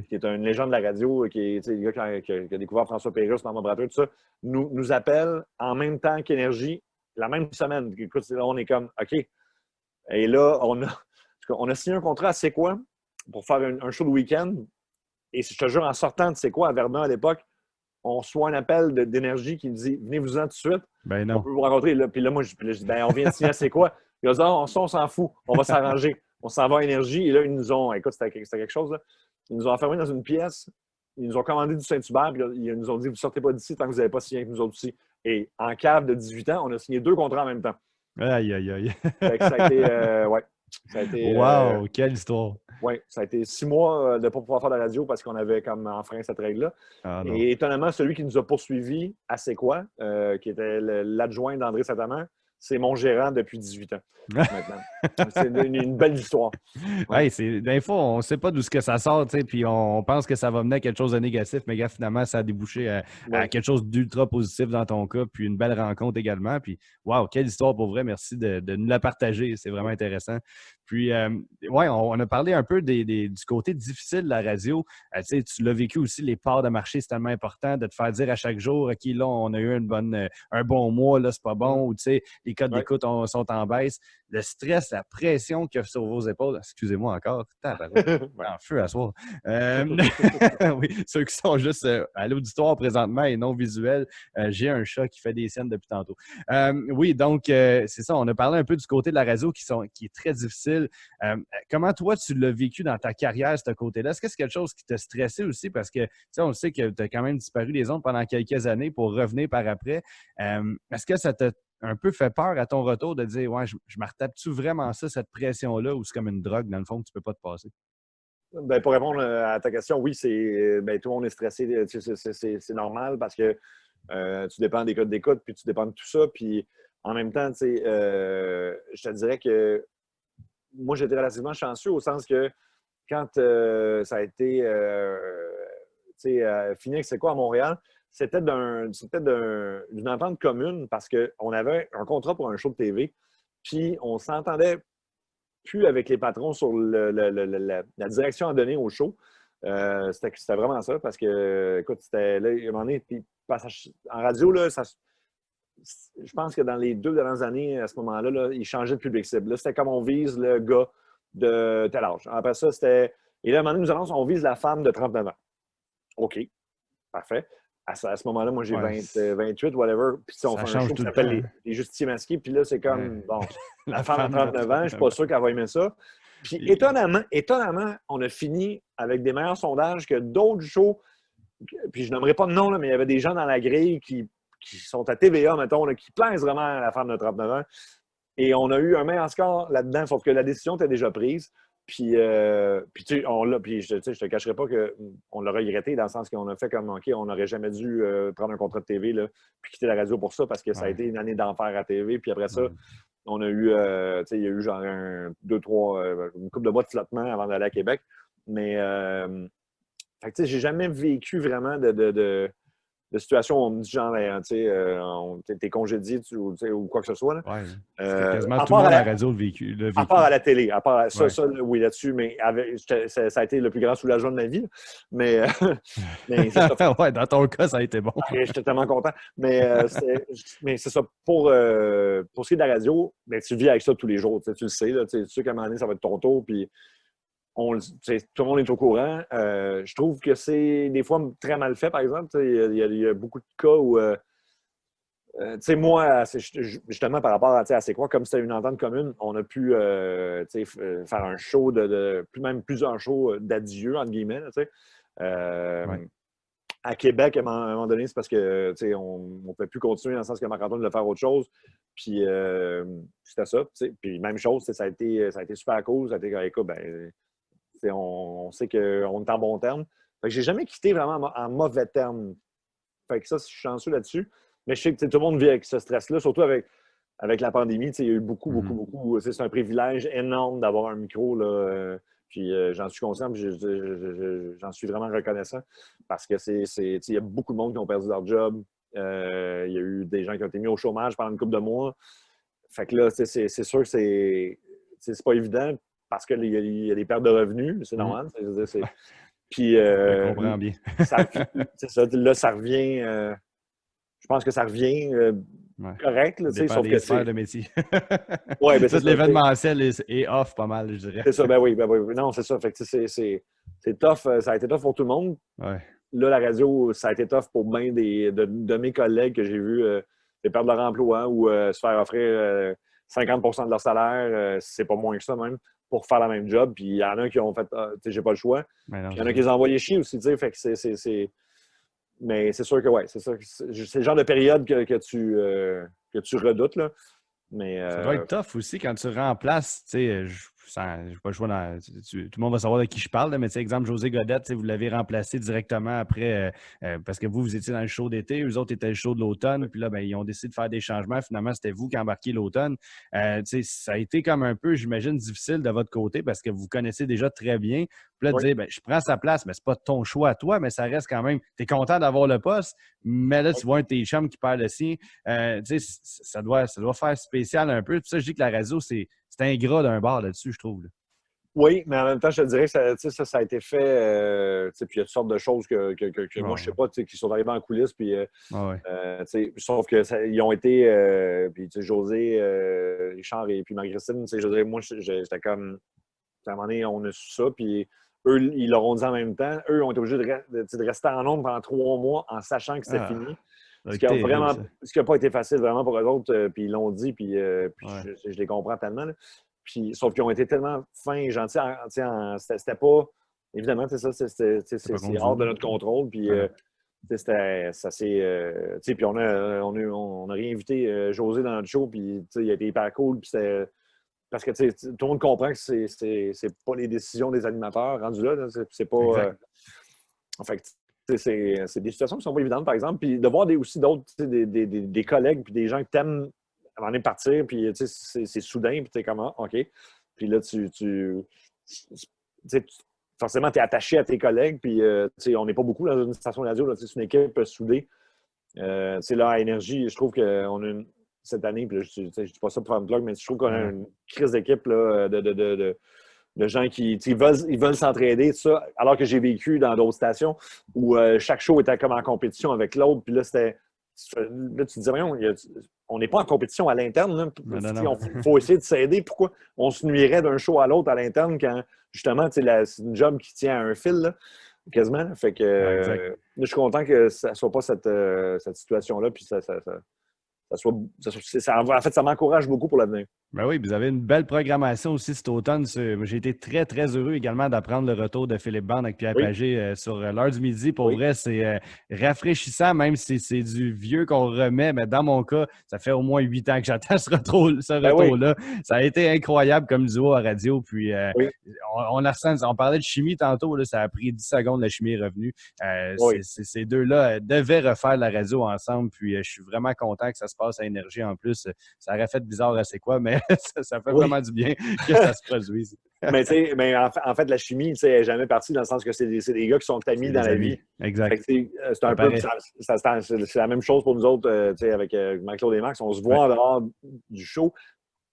qui est une légende de la radio, qui est le gars qui a découvert François Pérusse, Normand Bratheux, tout ça, nous appelle en même temps qu'Énergie, la même semaine. Écoute, là, on est comme, OK. Et là, on a signé un contrat à C'est quoi pour faire un show le week-end. Et je te jure, en sortant de C'est quoi à Verdun à l'époque, on reçoit un appel d'énergie qui nous dit « Venez-vous-en tout de suite, Ben on non. peut vous rencontrer. » Puis là, moi, je dis « Ben, on vient de signer, c'est quoi? » Ils disent « Ah, on s'en fout, on va s'arranger. » On s'en va à Énergie. Et là, ils nous ont, écoute, c'était quelque chose, là. Ils nous ont enfermés dans une pièce. Ils nous ont commandé du Saint-Hubert. Puis là, ils nous ont dit « Vous ne sortez pas d'ici tant que vous n'avez pas signé avec nous autres aussi. » Et en cave de 18 ans, on a signé 2 contrats en même temps. Aïe, aïe, aïe. Fait que ça a été, ouais. Ça a été, wow, quelle histoire. oui, ça a été 6 mois de ne pas pouvoir faire de la radio parce qu'on avait comme enfreint cette règle-là. Ah, non. Et étonnamment, celui qui nous a poursuivis à C'est quoi, qui était l'adjoint d'André Saint-Amand, c'est mon gérant depuis 18 ans maintenant. C'est une belle histoire. Ouais. Hey, des fois, on ne sait pas d'où ce que ça sort, puis on pense que ça va mener à quelque chose de négatif, mais gars, finalement, ça a débouché à quelque chose d'ultra positif dans ton cas, puis une belle rencontre également. Puis, wow, quelle histoire pour vrai. Merci de nous la partager. C'est vraiment intéressant. Puis, ouais, on a parlé un peu du côté difficile de la radio. Tu l'as vécu aussi, les parts de marché, c'est tellement important de te faire dire à chaque jour, OK, là, on a eu un bon mois, là, c'est pas bon, ou les codes d'écoute sont en baisse. Le stress, la pression qu'il y a sur vos épaules, excusez-moi encore, en feu à soir. Oui, ceux qui sont juste à l'auditoire présentement et non visuels, j'ai un chat qui fait des scènes depuis tantôt. Oui, donc, c'est ça, on a parlé un peu du côté de la radio qui est très difficile. Comment toi, tu l'as vécu dans ta carrière, ce côté-là? Est-ce que c'est quelque chose qui t'a stressé aussi? Parce que, on le sait que tu as quand même disparu des ondes pendant quelques années pour revenir par après. Est-ce que ça t'a un peu fait peur à ton retour de dire « Ouais, je me retape-tu vraiment ça, cette pression-là, ou c'est comme une drogue, dans le fond, que tu peux pas te passer? » Ben, pour répondre à ta question, oui, tout le monde est stressé. C'est normal parce que tu dépends des codes d'écoute, puis tu dépends de tout ça. Puis en même temps, je te dirais que moi, j'étais relativement chanceux au sens que quand ça a été fini avec C'est quoi à Montréal, c'était d'une entente commune parce qu'on avait un contrat pour un show de TV, puis on s'entendait plus avec les patrons sur la direction à donner au show. C'était vraiment ça parce que, écoute, c'était là, à un moment donné, puis, en radio, là, je pense que dans les 2 dernières années, à ce moment-là, là, ils changeaient de public cible. Là, c'était comme on vise le gars de tel âge. Après ça, c'était. Et là, à un moment donné, nous annoncent, on vise la femme de 39 ans. OK, parfait. À ce moment-là, moi, j'ai 28, whatever. Puis on fait un show qui s'appelle les Justiciers masqués. Puis là, c'est comme, bon, la femme de 39 ans, je ne suis pas sûr qu'elle va aimer ça. Puis étonnamment, on a fini avec des meilleurs sondages que d'autres shows. Puis je nommerai pas de nom, là, mais il y avait des gens dans la grille qui sont à TVA, mettons, là, qui plaisent vraiment à la femme de 39 ans. Et on a eu un meilleur score là-dedans, sauf que la décision était déjà prise. Puis je te cacherai pas qu'on l'a regretté dans le sens qu'on a fait comme, OK, on n'aurait jamais dû prendre un contrat de TV là, puis quitter la radio pour ça parce que ça a été une année d'enfer à TV. Puis après ça, on a eu, il y a eu genre une couple de mois de flottement avant d'aller à Québec. Mais, j'ai jamais vécu vraiment de situation où on me dit genre, t'es congédié ou quoi que ce soit. Là. Ouais. Quasiment tout le monde à la radio le vécu. À part à la télé. À part ça, oui, là-dessus, mais ça a été le plus grand soulagement de ma vie. Mais c'est ça. Ouais, dans ton cas, ça a été bon. J'étais tellement content. Mais c'est ça. Pour ce qui est de la radio, ben, tu vis avec ça tous les jours. Tu le sais. Là, tu sais qu'à un moment donné, ça va être ton tour. Puis tout le monde est au courant. Je trouve que c'est des fois très mal fait, par exemple. Il y a beaucoup de cas où, moi, justement, par rapport à C'est quoi, comme c'était une entente commune, on a pu faire un show même plusieurs shows d'adieu, entre guillemets. À Québec, à un moment donné, c'est parce que on ne peut plus continuer dans le sens que Marc-Antoine voulait faire autre chose. Puis c'était ça. Puis même chose, ça a été super cool. Ça a été, écoute, ben, on sait qu'on est en bon terme. Fait que j'ai jamais quitté vraiment en mauvais terme. Fait que ça, je suis chanceux là-dessus. Mais je sais que tout le monde vit avec ce stress-là, surtout avec la pandémie. Il y a eu beaucoup. C'est un privilège énorme d'avoir un micro. Là, puis j'en suis conscient, puis j'en suis vraiment reconnaissant. Parce que il y a beaucoup de monde qui ont perdu leur job. Il y a eu des gens qui ont été mis au chômage pendant une couple de mois. Fait que là, c'est sûr que c'est pas évident. Parce qu'il y a des pertes de revenus, c'est normal. Puis, je comprends bien. C'est ça, là, ça revient. Je pense que ça revient correct. Là, sauf que c'est de métier. Ouais, ben, tout l'événementiel est off pas mal, je dirais. C'est ça, ben oui. Non, c'est ça. Fait que c'est tough. Ça a été tough pour tout le monde. Ouais. là, la radio, ça a été tough pour bien de mes collègues que j'ai vus perdre leur emploi ou se faire offrir 50 de leur salaire, c'est pas moins que ça même, pour faire la même job. Puis il y en a qui ont fait, j'ai pas le choix. Puis il y en a qui les ont envoyés chier aussi, tu sais. Fait que mais c'est sûr que, ouais, c'est ça. C'est le genre de période que tu redoutes, là. Mais, ça doit être tough aussi quand tu remplaces, tu sais, j'ai pas le choix tout le monde va savoir de qui je parle, là, mais tu sais, exemple, José Godette, vous l'avez remplacé directement après, parce que vous étiez dans le show d'été, eux autres étaient le show de l'automne, puis là, ben, ils ont décidé de faire des changements. Finalement, c'était vous qui embarquiez l'automne. Tu sais, ça a été comme un peu, j'imagine, difficile de votre côté parce que vous connaissez déjà très bien. Puis là, de oui. dire, ben, je prends sa place, mais c'est pas ton choix à toi, mais ça reste quand même, tu es content d'avoir le poste, mais là, tu vois un de tes chums qui perd le sien. Tu sais, ça doit faire spécial un peu. Puis ça, je dis que la radio, c'est ingrat d'un bar là-dessus, je trouve. Là. Oui, mais en même temps, je te dirais que ça a été fait. Puis il y a toutes sortes de choses que moi, je ne sais pas, qui sont arrivées en coulisses. Puis, sauf qu'ils ont été. Puis, José, Richard et puis Marie-Christine, je dirais, moi, j'étais comme. À un moment donné, on a su ça. Puis, eux, ils l'auront dit en même temps. Eux ont été obligés de rester en nombre pendant 3 mois en sachant que c'était fini. Ce qui n'a pas été facile vraiment pour eux autres. Puis, ils l'ont dit. Puis, je les comprends tellement. Là. Puis, sauf qu'ils ont été tellement fins et gentils. C'était pas. Évidemment, c'est hors de notre contrôle. Puis, ça s'est. Puis, on a réinvité José dans notre show. Puis, il a été hyper cool. Puis, c'était. Parce que tout le monde comprend que c'est pas les décisions des animateurs rendus là. C'est pas. En fait, c'est des situations qui sont pas évidentes, par exemple. Puis, de voir aussi d'autres, des collègues puis des gens que t'aimes avant de partir, puis c'est soudain, puis tu es comment, OK. Puis là, forcément, tu es attaché à tes collègues, puis on n'est pas beaucoup dans une station de radio, c'est une équipe soudée. Là, à Énergie, je trouve qu'on a cette année, puis je ne dis pas ça pour faire un blog, mais je trouve qu'on a une crise d'équipe là, de gens qui veulent s'entraider, tout ça, alors que j'ai vécu dans d'autres stations où chaque show était comme en compétition avec l'autre, puis là, c'était. Là, tu te dis, voyons, on n'est pas en compétition à l'interne. Il faut essayer de s'aider. Pourquoi on se nuirait d'un show à l'autre à l'interne quand, justement, c'est une job qui tient à un fil, là, quasiment. Fait que je suis content que ça ne soit pas cette situation-là. Puis en fait, ça m'encourage beaucoup pour l'avenir. Ben oui, vous avez une belle programmation aussi cet automne. J'ai été très, très heureux également d'apprendre le retour de Philippe Bande avec Pierre Pagé sur l'heure du midi. Pour vrai, c'est rafraîchissant, même si c'est du vieux qu'on remet. Mais dans mon cas, ça fait au moins 8 ans que j'attends ce retour-là. Ça a été incroyable comme duo à radio. Puis on parlait de chimie tantôt. Là, ça a pris 10 secondes, la chimie est revenue. Ces deux-là devaient refaire la radio ensemble. Puis je suis vraiment content que ça se passe à Énergie en plus. Ça aurait fait bizarre à c'est quoi, mais ça fait vraiment du bien que ça se produise. mais en fait, la chimie, elle n'est jamais partie dans le sens que c'est des gars qui sont amis dans la vie. Exact. C'est un peu. C'est la même chose pour nous autres avec Marc-Claude et Max. On se voit en dehors du show.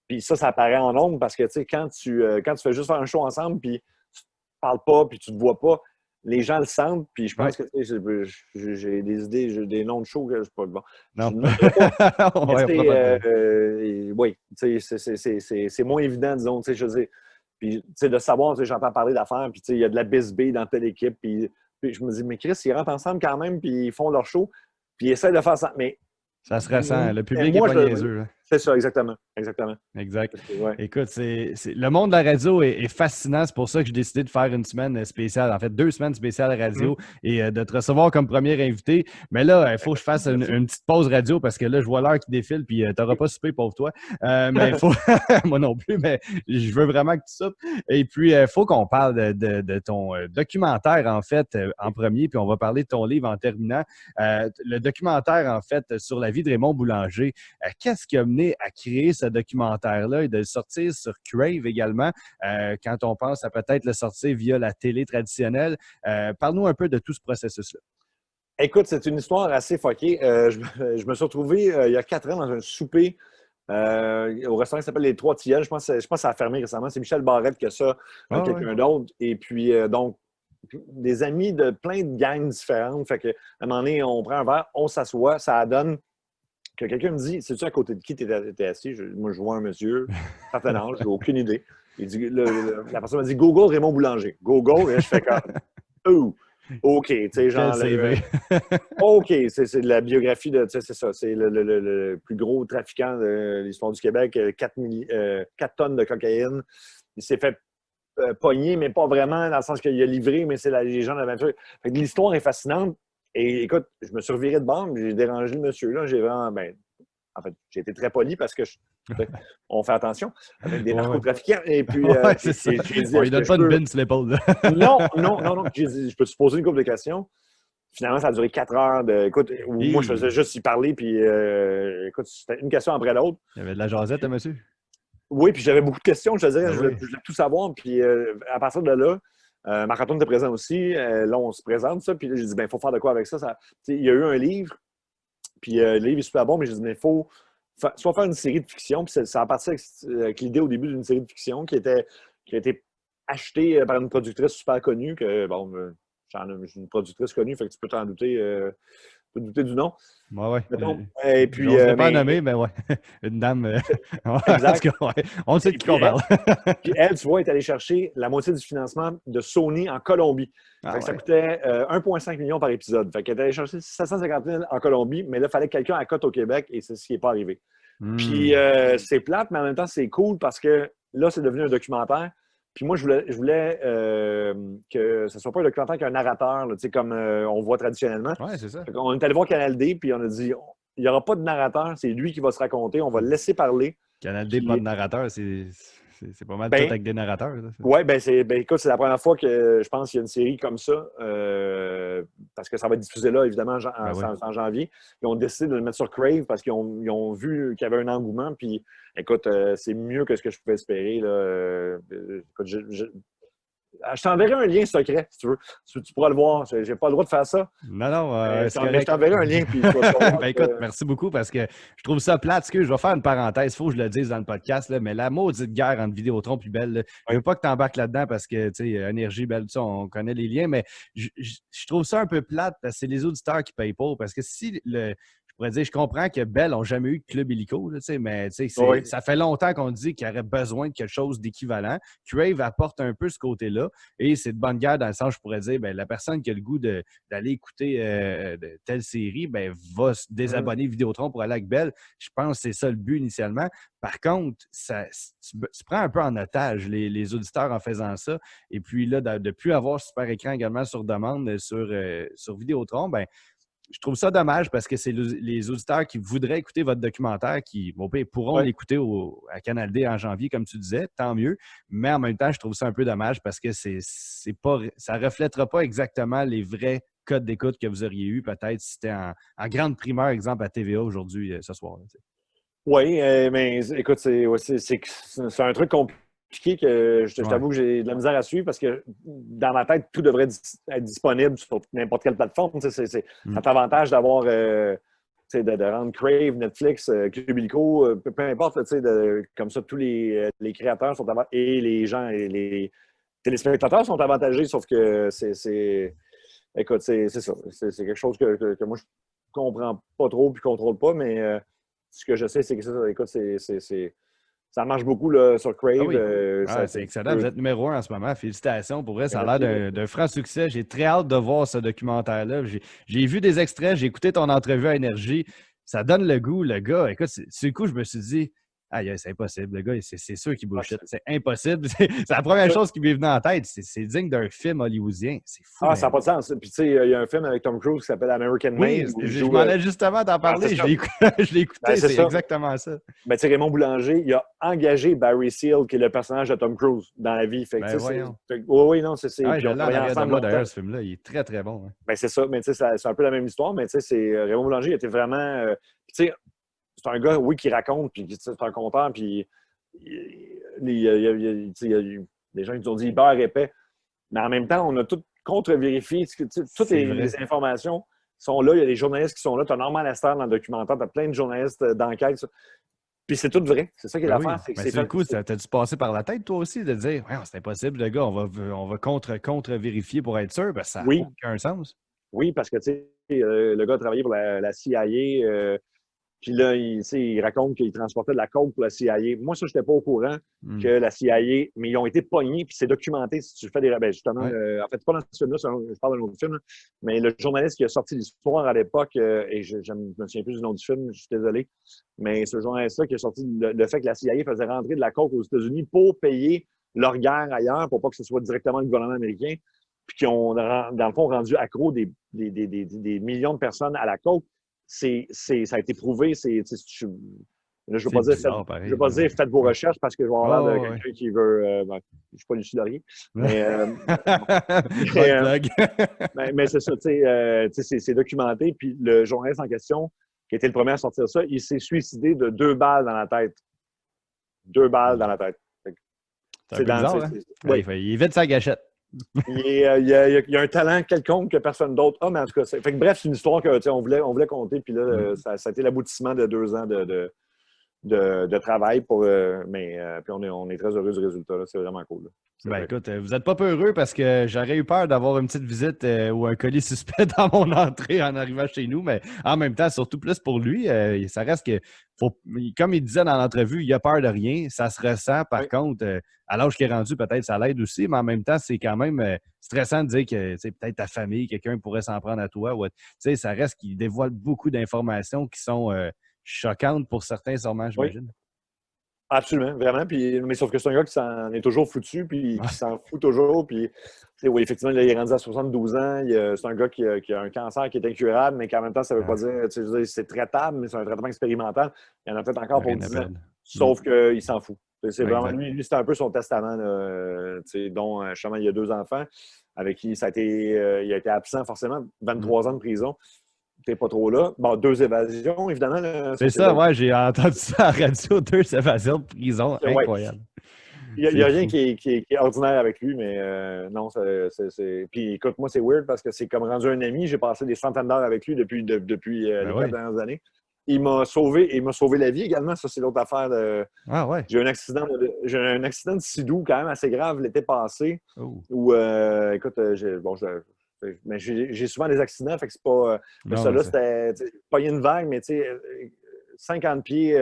Puis ça apparaît en nombre parce que quand tu fais juste faire un show ensemble, puis tu ne parles pas, puis tu ne te vois pas, les gens le sentent, puis je pense que j'ai des idées, j'ai des noms de shows que je ne sais pas bon. Non. Oui, c'est moins évident, disons, je veux dire. Puis, de savoir, j'entends parler d'affaires, puis il y a de la bisbee dans telle équipe, puis je me dis, mais Chris, ils rentrent ensemble quand même, puis ils font leur show, puis ils essaient de faire ça, mais... Ça se ressent, le public n'est pas niaiseux. C'est ça, exactement. Exact. Écoute, le monde de la radio est fascinant. C'est pour ça que j'ai décidé de faire une semaine spéciale, en fait 2 semaines spéciales radio et de te recevoir comme premier invité. Mais là, il faut que je fasse une petite pause radio parce que là, je vois l'heure qui défile puis tu n'auras pas soupé, pauvre toi. Mais il faut, moi non plus, mais je veux vraiment que tu soupes. Et puis, il faut qu'on parle de ton documentaire, en fait, en premier, puis on va parler de ton livre en terminant. Le documentaire, en fait, sur la vie de Raymond Boulanger. Qu'est-ce qui a mené à créer ce documentaire-là et de le sortir sur Crave également, quand on pense à peut-être le sortir via la télé traditionnelle. Parle-nous un peu de tout ce processus-là. Écoute, c'est une histoire assez fuckée. Je me suis retrouvé il y a 4 ans dans un souper au restaurant qui s'appelle Les Trois Tilleuls. Je pense que ça a fermé récemment. C'est Michel Barrette qui a ça, quelqu'un d'autre. Et puis, donc, des amis de plein de gangs différentes. Fait que, à un moment donné, on prend un verre, on s'assoit, ça donne que quelqu'un me dit, sais-tu à côté de qui tu étais assis? Moi, je vois un monsieur, certain âge, j'ai aucune idée. Il dit, la personne m'a dit, Google Raymond Boulanger. Google, et je fais comme, oh! OK, tu sais, genre... Quel CV. OK, c'est de la biographie de... Tu sais, c'est ça, c'est le plus gros trafiquant de l'histoire du Québec, 4 tonnes de cocaïne. Il s'est fait pogner, mais pas vraiment, dans le sens qu'il a livré, mais c'est la légende de l'aventure. Fait que l'histoire est fascinante. Et écoute, je me suis reviré de bande, j'ai dérangé le monsieur, là. J'ai vraiment... Ben, en fait, j'ai été très poli parce que on fait attention avec des Ouais. narcotrafiquants. Et puis, Ouais, c'est ça. j'ai dit, On est-ce lui que donne je pas de peux... bin sur l'épaule. Là. Non, non, non, non. J'ai dit, je peux te poser une couple de questions. Finalement, ça a duré 4 heures. Écoute, où moi, je faisais juste y parler. Puis, écoute, c'était une question après l'autre. Il y avait de la jasette, hein, monsieur? Oui, puis j'avais beaucoup de questions. Je te dirais, Ben oui. je voulais tout savoir. Puis, à partir de là, Marc-Antoine était présent aussi. Là, on se présente, ça. Puis là, j'ai dit, ben, il faut faire de quoi avec ça. Il y a eu un livre. Puis, le livre est super bon. Mais j'ai dit, mais il faut soit faire une série de fiction. Puis, ça a parti avec l'idée au début d'une série de fiction qui a été achetée par une productrice super connue. Que, bon, je suis une productrice connue, fait que tu peux t'en douter, du nom. Ouais. Mettons. Et puis, j'oserais pas nommer, mais ouais. Une dame. exact. En tout cas, ouais. On sait de qui on parle. Puis elle, tu vois, est allée chercher la moitié du financement de Sony en Colombie. Fait que ça coûtait 1,5 million par épisode. Fait qu'elle est allée chercher 750 000 en Colombie, mais là, il fallait que quelqu'un accote au Québec et c'est ce qui n'est pas arrivé. Puis c'est plate, mais en même temps, c'est cool parce que là, c'est devenu un documentaire. Puis moi, je voulais que ce ne soit pas un documentaire qu'un narrateur, là, comme on voit traditionnellement. Ouais, c'est ça. On est allé voir Canal D, puis on a dit, il n'y aura pas de narrateur, c'est lui qui va se raconter, on va le laisser parler. Canal D, pas de narrateur, c'est pas mal tout avec des narrateurs. Oui, écoute, c'est la première fois que je pense qu'il y a une série comme ça, parce que ça va être diffusé là, évidemment, en janvier. Ils ont décidé de le mettre sur Crave parce qu'ils ont vu qu'il y avait un engouement. Puis, écoute, c'est mieux que ce que je pouvais espérer. Là. Écoute, je t'enverrai un lien secret, si tu veux. Tu pourras le voir. Je n'ai pas le droit de faire ça. Non, mais je t'enverrai un lien. Puis tu vas savoir ben écoute, merci beaucoup parce que je trouve ça plate. Je vais faire une parenthèse. Il faut que je le dise dans le podcast, là, mais la maudite guerre entre Vidéotron et Bell, je ne veux pas que tu embarques là-dedans parce que, tu sais, Énergie, Bell, on connaît les liens, mais je trouve ça un peu plate parce que c'est les auditeurs qui payent pour. Parce que si je pourrais dire, je comprends que Bell n'a jamais eu de club illico, là, mais ça fait longtemps qu'on dit qu'il y aurait besoin de quelque chose d'équivalent. Crave apporte un peu ce côté-là et c'est de bonne guerre dans le sens, je pourrais dire, ben, la personne qui a le goût d'aller écouter de telle série ben, va se désabonner Vidéotron pour aller avec Bell. Je pense que c'est ça le but initialement. Par contre, tu prends un peu en otage les auditeurs en faisant ça. Et puis là, de ne plus avoir super écran également sur demande sur Vidéotron, ben, je trouve ça dommage parce que c'est les auditeurs qui voudraient écouter votre documentaire qui pourront l'écouter à Canal D en janvier, comme tu disais, tant mieux. Mais en même temps, je trouve ça un peu dommage parce que ça ne reflètera pas exactement les vrais codes d'écoute que vous auriez eu peut-être si c'était en grande primeur, exemple, à TVA aujourd'hui, ce soir. Oui, mais écoute, c'est un truc compliqué que je t'avoue que j'ai de la misère à suivre parce que dans ma tête, tout devrait être disponible sur n'importe quelle plateforme. C'est notre avantage d'avoir de rendre Crave, Netflix, Club Illico, peu importe, comme ça, tous les créateurs sont avantagés et les gens et les téléspectateurs sont avantagés, sauf que écoute, c'est ça. C'est quelque chose que moi, je comprends pas trop puis contrôle pas, mais ce que je sais, c'est que ça, écoute, ça marche beaucoup là, sur Crave. Ah oui. C'est excellent. Vous êtes numéro 1 en ce moment. Félicitations. Pour vrai, ça a l'air d'un franc succès. J'ai très hâte de voir ce documentaire-là. J'ai vu des extraits, j'ai écouté ton entrevue à Énergie. Ça donne le goût. Le gars, écoute, sur le coup, je me suis dit, aïe, c'est impossible. Le gars, c'est sûr qu'il bullshit. C'est impossible. C'est la première chose qui m'est venue en tête. C'est digne d'un film hollywoodien. C'est fou. Ça n'a pas de sens. Puis, tu sais, il y a un film avec Tom Cruise qui s'appelle American Made. Je m'en allais justement t'en parler. Je l'ai écouté. C'est exactement ça. Ben, tu sais, Raymond Boulanger, il a engagé Barry Seal, qui est le personnage de Tom Cruise, dans la vie. Fait que, oui, non, c'est. Je l'ai en arrière de moi, d'ailleurs, ce film-là. Il est très, très bon. Hein. Ben, c'est ça. Mais, tu sais, c'est un peu la même histoire. Mais, tu sais, Raymond Boulanger, il était vraiment. Tu sais, c'est un gars, oui, qui raconte, puis c'est un conteur, puis il y a des gens qui nous ont dit il beurre épais. Mais en même temps, on a tout contre-vérifié. Toutes les informations sont là. Il y a des journalistes qui sont là. Tu as Normand Lester dans le documentaire. Tu as plein de journalistes d'enquête. Puis c'est tout vrai. C'est ça qui est l'affaire. C'est le coup, t'as dû passer par la tête, toi aussi, de dire c'est impossible, le gars, on va contre-vérifier pour être sûr. Ben, ça n'a aucun sens. Oui, parce que tu sais, le gars a travaillé pour la CIA. Puis là, il raconte qu'il transportait de la coke pour la CIA. Moi, ça, je n'étais pas au courant que la CIA, mais ils ont été pognés, puis c'est documenté. Si tu fais des. Ben, justement, en fait, pas dans ce film-là, je parle d'un autre film, là, mais le journaliste qui a sorti l'histoire à l'époque, et je me souviens plus du nom du film, je suis désolé, mais ce journaliste-là qui a sorti le fait que la CIA faisait rentrer de la coke aux États-Unis pour payer leur guerre ailleurs, pour pas que ce soit directement le gouvernement américain, puis qui ont, dans le fond, rendu accro des millions de personnes à la coke. Ça a été prouvé. Je ne veux pas dire faites vos recherches parce que je vais avoir l'air de quelqu'un qui veut. Je ne suis pas Lucie Laurier. Mais c'est ça, c'est documenté. Puis le journaliste en question, qui était le premier à sortir ça, il s'est suicidé de 2 balles dans la tête. 2 balles dans la tête. C'est bizarre, hein? Oui. Il vide sa gâchette. Il y a un talent quelconque que personne d'autre a, mais en tout cas, bref, c'est une histoire qu'on voulait compter, puis là, ça a été l'aboutissement de 2 ans de travail puis on est très heureux du résultat. C'est vraiment cool. Écoute, vous n'êtes pas peu heureux parce que j'aurais eu peur d'avoir une petite visite ou un colis suspect dans mon entrée en arrivant chez nous, mais en même temps, surtout plus pour lui, ça reste que, comme il disait dans l'entrevue, il a peur de rien, ça se ressent. Par contre, à l'âge qu'il est rendu, peut-être ça l'aide aussi, mais en même temps, c'est quand même stressant de dire que peut-être ta famille, quelqu'un pourrait s'en prendre à toi. Ça reste qu'il dévoile beaucoup d'informations qui sont choquantes pour certains, sûrement, j'imagine. Absolument, vraiment. Mais sauf que c'est un gars qui s'en est toujours foutu, puis qui s'en fout toujours. Puis, oui, effectivement, là, il est rendu à 72 ans. C'est un gars qui a un cancer qui est incurable, mais qu'en même temps, ça ne veut pas dire, c'est traitable, mais c'est un traitement expérimental. Il y en a peut-être encore pour 10 ans. Sauf qu'il s'en fout. C'est vraiment lui, c'était un peu son testament, dont justement, il y a 2 enfants avec qui il a été absent forcément, 23 ans de prison. T'es pas trop là. Bon, 2 évasions, évidemment. Là, c'est ça, ouais, j'ai entendu ça à la radio, 2 évasions de prison. Incroyable. Il n'y a rien qui est ordinaire avec lui, mais non, c'est. Puis écoute, moi, c'est weird parce que c'est comme rendu un ami. J'ai passé des centaines d'heures avec lui depuis les 4 dernières années. Il m'a sauvé la vie également. Ça, c'est l'autre affaire. Ah ouais. J'ai un accident de sidou quand même assez grave l'été passé. Où, écoute, mais j'ai souvent des accidents, fait que c'est pas. Ça là, c'était pogner une vague, mais tu sais, 50 pieds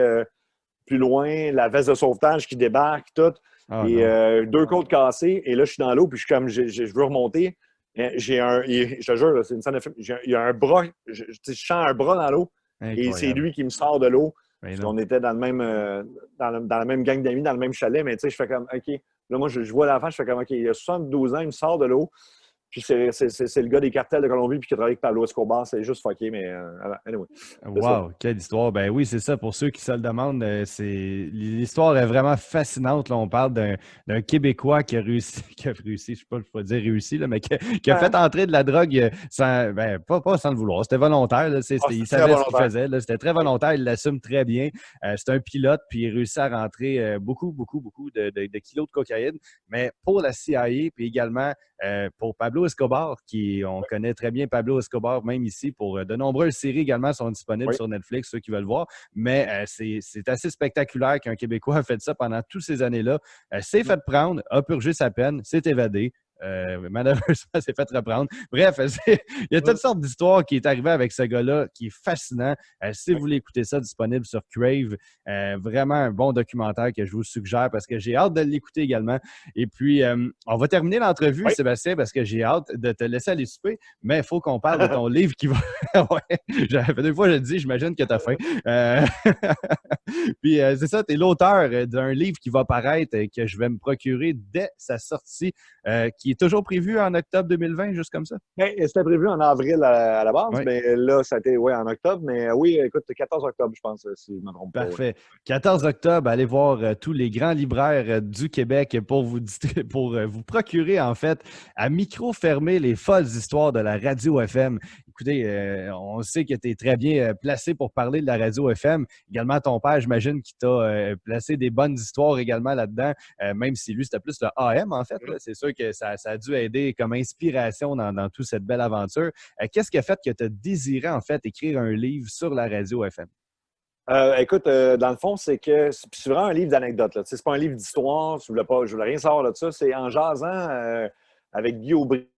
plus loin, la veste de sauvetage qui débarque, tout. 2 côtes cassées, et là, je suis dans l'eau, puis je veux remonter. Je te jure, c'est une scène de film. Il y a un bras, je sens un bras dans l'eau, et c'est lui qui me sort de l'eau. On était dans la même gang d'amis, dans le même chalet, mais tu sais, je fais comme, OK. Là, moi, je vois l'enfant, je fais comme, OK, il a 72 ans, il me sort de l'eau. Puis c'est le gars des cartels de Colombie puis qui travaille avec Pablo Escobar. C'est juste fucké, mais anyway. Wow, quelle histoire. Ben oui, c'est ça. Pour ceux qui se le demandent, l'histoire est vraiment fascinante. Là, on parle d'un Québécois qui a réussi, je ne sais pas dire réussi, là, mais qui a fait entrer de la drogue sans, pas sans le vouloir. C'était volontaire. Là, il savait ce qu'il faisait. C'était très volontaire. Il l'assume très bien. C'est un pilote, puis il réussit à rentrer beaucoup de kilos de cocaïne. Mais pour la CIA, puis également pour Pablo Escobar, on connaît très bien Pablo Escobar, même ici, pour de nombreuses séries également sont disponibles sur Netflix, ceux qui veulent voir. Mais c'est assez spectaculaire qu'un Québécois a fait ça pendant toutes ces années-là. S'est fait prendre, a purgé sa peine, s'est évadé. Malheureusement, s'est fait reprendre. Bref, il y a toutes sortes d'histoires qui est arrivées avec ce gars-là qui est fascinant. Si vous voulez écouter ça, disponible sur Crave. Vraiment un bon documentaire que je vous suggère parce que j'ai hâte de l'écouter également. Et puis, on va terminer l'entrevue, Sébastien, parce que j'ai hâte de te laisser aller souper, mais il faut qu'on parle de ton livre qui va... ouais, 2 fois je le dis, j'imagine que tu as faim. Puis, c'est ça, tu es l'auteur d'un livre qui va paraître et que je vais me procurer dès sa sortie, qui est toujours prévu en octobre 2020, juste comme ça? C'était prévu en avril à la base, mais là, ça a été en octobre. Mais oui, écoute, 14 octobre, je pense, si je ne me trompe pas. Parfait. 14 octobre, allez voir tous les grands libraires du Québec pour vous procurer, en fait, à micro fermé, les folles histoires de la radio FM. Écoutez, on sait que tu es très bien placé pour parler de la radio FM. Également, ton père, j'imagine, qui t'a placé des bonnes histoires également là-dedans, même si lui, c'était plus le AM, en fait. C'est sûr que ça a dû aider comme inspiration dans toute cette belle aventure. Qu'est-ce qui a fait que tu as désiré, en fait, écrire un livre sur la radio FM? Écoute, dans le fond, c'est vraiment un livre d'anecdotes. C'est pas un livre d'histoire. Je voulais rien savoir de ça. C'est en jasant avec Guy Aubry,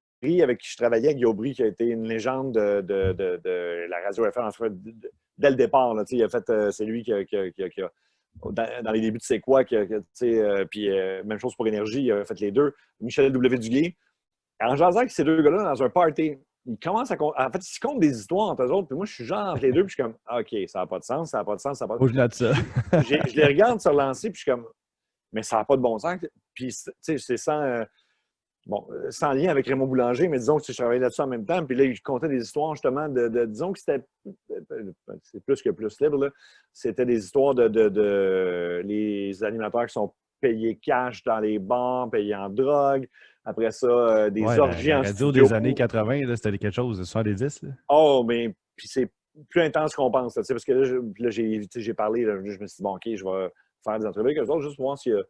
avec qui je travaillais. Guy Aubry, qui a été une légende de la radio FM, en fait, dès le départ. Là, il a fait, c'est lui qui a dans les débuts de C'est quoi, puis même chose pour Énergie, il a fait les deux. Michel W. Duguay. En jasant avec ces deux gars-là dans un party, ils commencent en fait, ils se comptent des histoires entre eux autres, puis moi, je suis genre entre les deux, puis je suis comme, OK, ça n'a pas de sens, ça n'a pas de sens, ça n'a pas de Faut sens. que je note ça. Je les regarde se relancer, puis je suis comme, mais ça n'a pas de bon sens. Puis, tu sais, c'est sans lien avec Raymond Boulanger, mais disons que je travaillais là-dessus en même temps. Puis là, il comptait des histoires justement disons que c'était, c'est plus que plus libre, là. C'était des histoires de les animateurs qui sont payés cash dans les bars, payés en drogue. Après ça, des orgies la en radio studio. des années 80, là, c'était quelque chose de 70. Là. Oh, mais puis c'est plus intense qu'on pense. Là, parce que là, j'ai parlé, là, je me suis dit, bon, OK, je vais faire des entrevues avec eux autres, juste pour voir s'il y a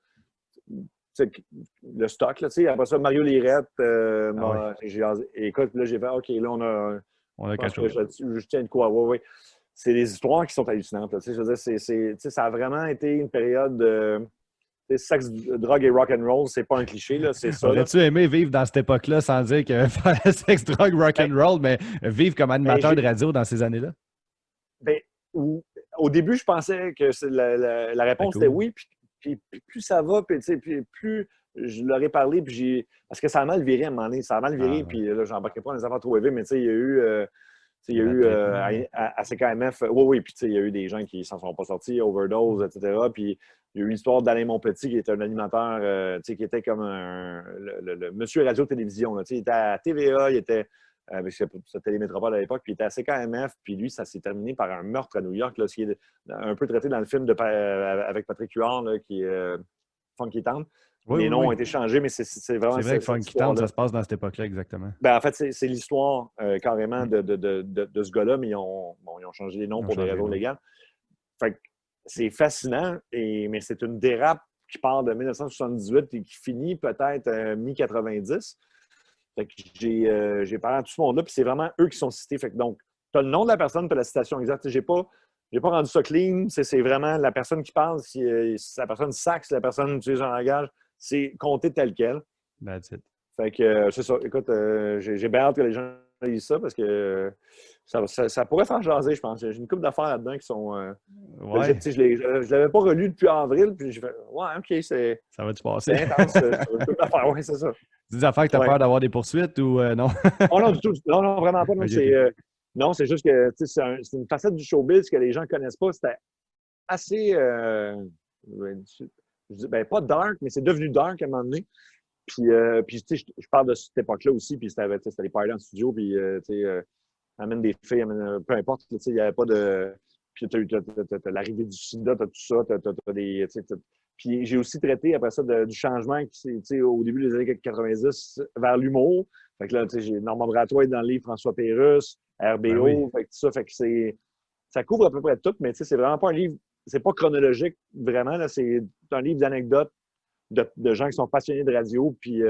le stock. Là, après ça, Mario Lirette, écoute, là, j'ai fait, OK, là, on a quelque chose. Je tiens de quoi. Ouais. C'est des histoires qui sont hallucinantes. Là, je veux dire, ça a vraiment été une période de sexe, drogue et rock'n'roll. C'est pas un cliché, là, c'est ça. Aurais-tu aimé vivre dans cette époque-là sans dire que faire sexe, drogue, rock'n'roll, mais vivre comme animateur de radio dans ces années-là? Ben, au début, je pensais que la réponse était oui. Puis plus ça va, puis plus je leur ai parlé, parce que ça a mal viré à un moment donné. Ça a mal viré, puis là, j'embarquais pas dans les affaires trop élevées, mais il y a eu, à CKMF, oui, puis il y a eu des gens qui s'en sont pas sortis, overdose, etc. Puis il y a eu l'histoire d'Alain Monpetit, qui était un animateur, qui était comme le monsieur radio-télévision. Il était à TVA, il était avec sa télémétropole à l'époque, puis il était à CKMF, puis lui, ça s'est terminé par un meurtre à New York, là, ce qui est un peu traité dans le film avec Patrick Huard, là, qui est Funky Town. Les noms ont été changés, mais c'est vraiment... C'est vrai que Funky Town, ça se passe dans cette époque-là, exactement. Ben, en fait, c'est l'histoire carrément de ce gars-là, mais ils ont changé les noms pour des raisons légales. Fait que c'est fascinant, mais c'est une dérape qui part de 1978 et qui finit peut-être mi-90. Fait que j'ai parlé à tout ce monde-là, puis c'est vraiment eux qui sont cités. Fait que donc, tu as le nom de la personne, tu as la citation exacte. J'ai pas rendu ça clean. C'est vraiment la personne qui parle. Si la personne sac, si la personne utilise un langage, c'est compté tel quel. That's it. Fait que c'est ça. Écoute, j'ai bien hâte que les gens lisent ça parce que ça pourrait faire jaser, je pense. J'ai une couple d'affaires là-dedans qui sont. Ouais. Je ne l'avais pas relu depuis avril, puis j'ai fait ouais, OK, c'est. Ça va-tu passer? C'est intense. Une couple d'affaires, oui, c'est ça. Des affaires que tu as peur d'avoir des poursuites ou non? Oh non, du tout. Non, vraiment pas. Non, c'est juste que c'est une facette du showbiz que les gens ne connaissent pas. C'était assez. Ben, pas dark, mais c'est devenu dark à un moment donné. Puis je parle de cette époque-là aussi, puis c'était les parties en studio, puis amène des filles, peu importe, il n'y avait pas de. Puis t'as l'arrivée du sida, t'as tout ça, t'as des. Puis j'ai aussi traité après ça du changement qui, au début des années 90 vers l'humour. Fait que là, j'ai Normand Bratois dans le livre François Pérusse, RBO, ben oui. fait que tout ça, fait que ça couvre à peu près tout, mais c'est vraiment pas un livre, c'est pas chronologique vraiment, là, c'est un livre d'anecdotes de gens qui sont passionnés de radio puis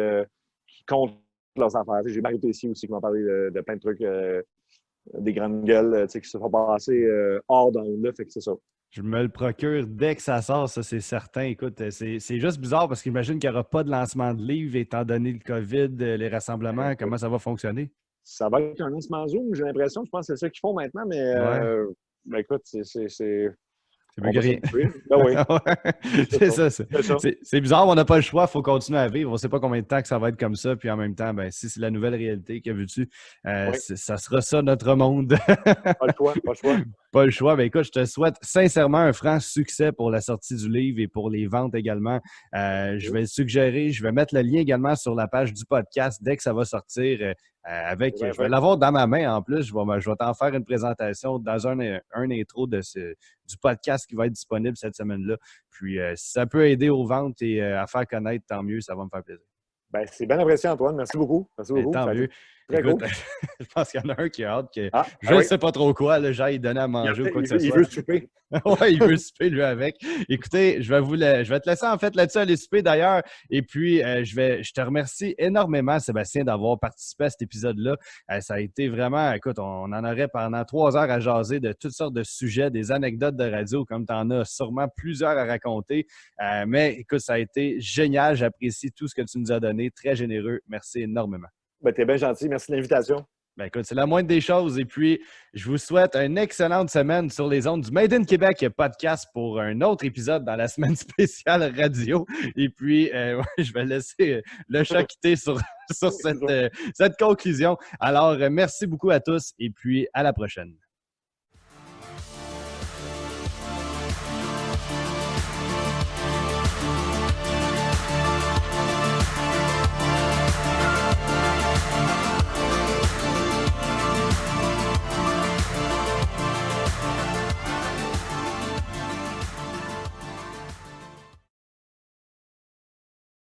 qui comptent leurs affaires. J'ai Marie Tessier aussi qui m'a parlé de plein de trucs, des grandes gueules qui se font passer hors d'onde, fait que c'est ça. Je me le procure dès que ça sort, ça, c'est certain. Écoute, c'est juste bizarre parce qu'imagine qu'il n'y aura pas de lancement de livre étant donné le COVID, les rassemblements, comment ça va fonctionner? Ça va être un lancement Zoom, j'ai l'impression. Je pense que c'est ça qu'ils font maintenant, mais ben, écoute, c'est mieux que rien. Ben oui. C'est ça. C'est bizarre, on n'a pas le choix, il faut continuer à vivre. On ne sait pas combien de temps que ça va être comme ça. Puis en même temps, ben, si c'est la nouvelle réalité que veux-tu, ça sera ça notre monde. Pas le choix, pas le choix. Pas le choix. Ben, écoute, je te souhaite sincèrement un franc succès pour la sortie du livre et pour les ventes également. Je vais suggérer, je vais mettre le lien également sur la page du podcast dès que ça va sortir. Je vais l'avoir dans ma main en plus. Je vais t'en faire une présentation dans un intro du podcast qui va être disponible cette semaine-là. Puis, si ça peut aider aux ventes et à faire connaître, tant mieux, ça va me faire plaisir. Ben, c'est bien apprécié, Antoine. Merci beaucoup. Merci beaucoup. Tant mieux. Très Écoute, cool. je pense qu'il y en a un qui a hâte que je ne sais pas trop quoi, là, j'aille donner à manger ou quoi que ce soit. Il veut souper. Oui, il veut souper, lui, avec. Écoutez, je vais te laisser, en fait, là-dessus aller souper, d'ailleurs. Et puis, je te remercie énormément, Sébastien, d'avoir participé à cet épisode-là. Ça a été vraiment, écoute, on en aurait pendant 3 heures à jaser de toutes sortes de sujets, des anecdotes de radio, comme tu en as sûrement plusieurs à raconter. Mais, écoute, ça a été génial. J'apprécie tout ce que tu nous as donné. Très généreux. Merci énormément. Ben, t'es bien gentil. Merci de l'invitation. Ben écoute, c'est la moindre des choses. Et puis, je vous souhaite une excellente semaine sur les ondes du Made in Québec podcast pour un autre épisode dans la semaine spéciale radio. Et puis, je vais laisser le chat quitter sur cette conclusion. Alors, merci beaucoup à tous et puis à la prochaine.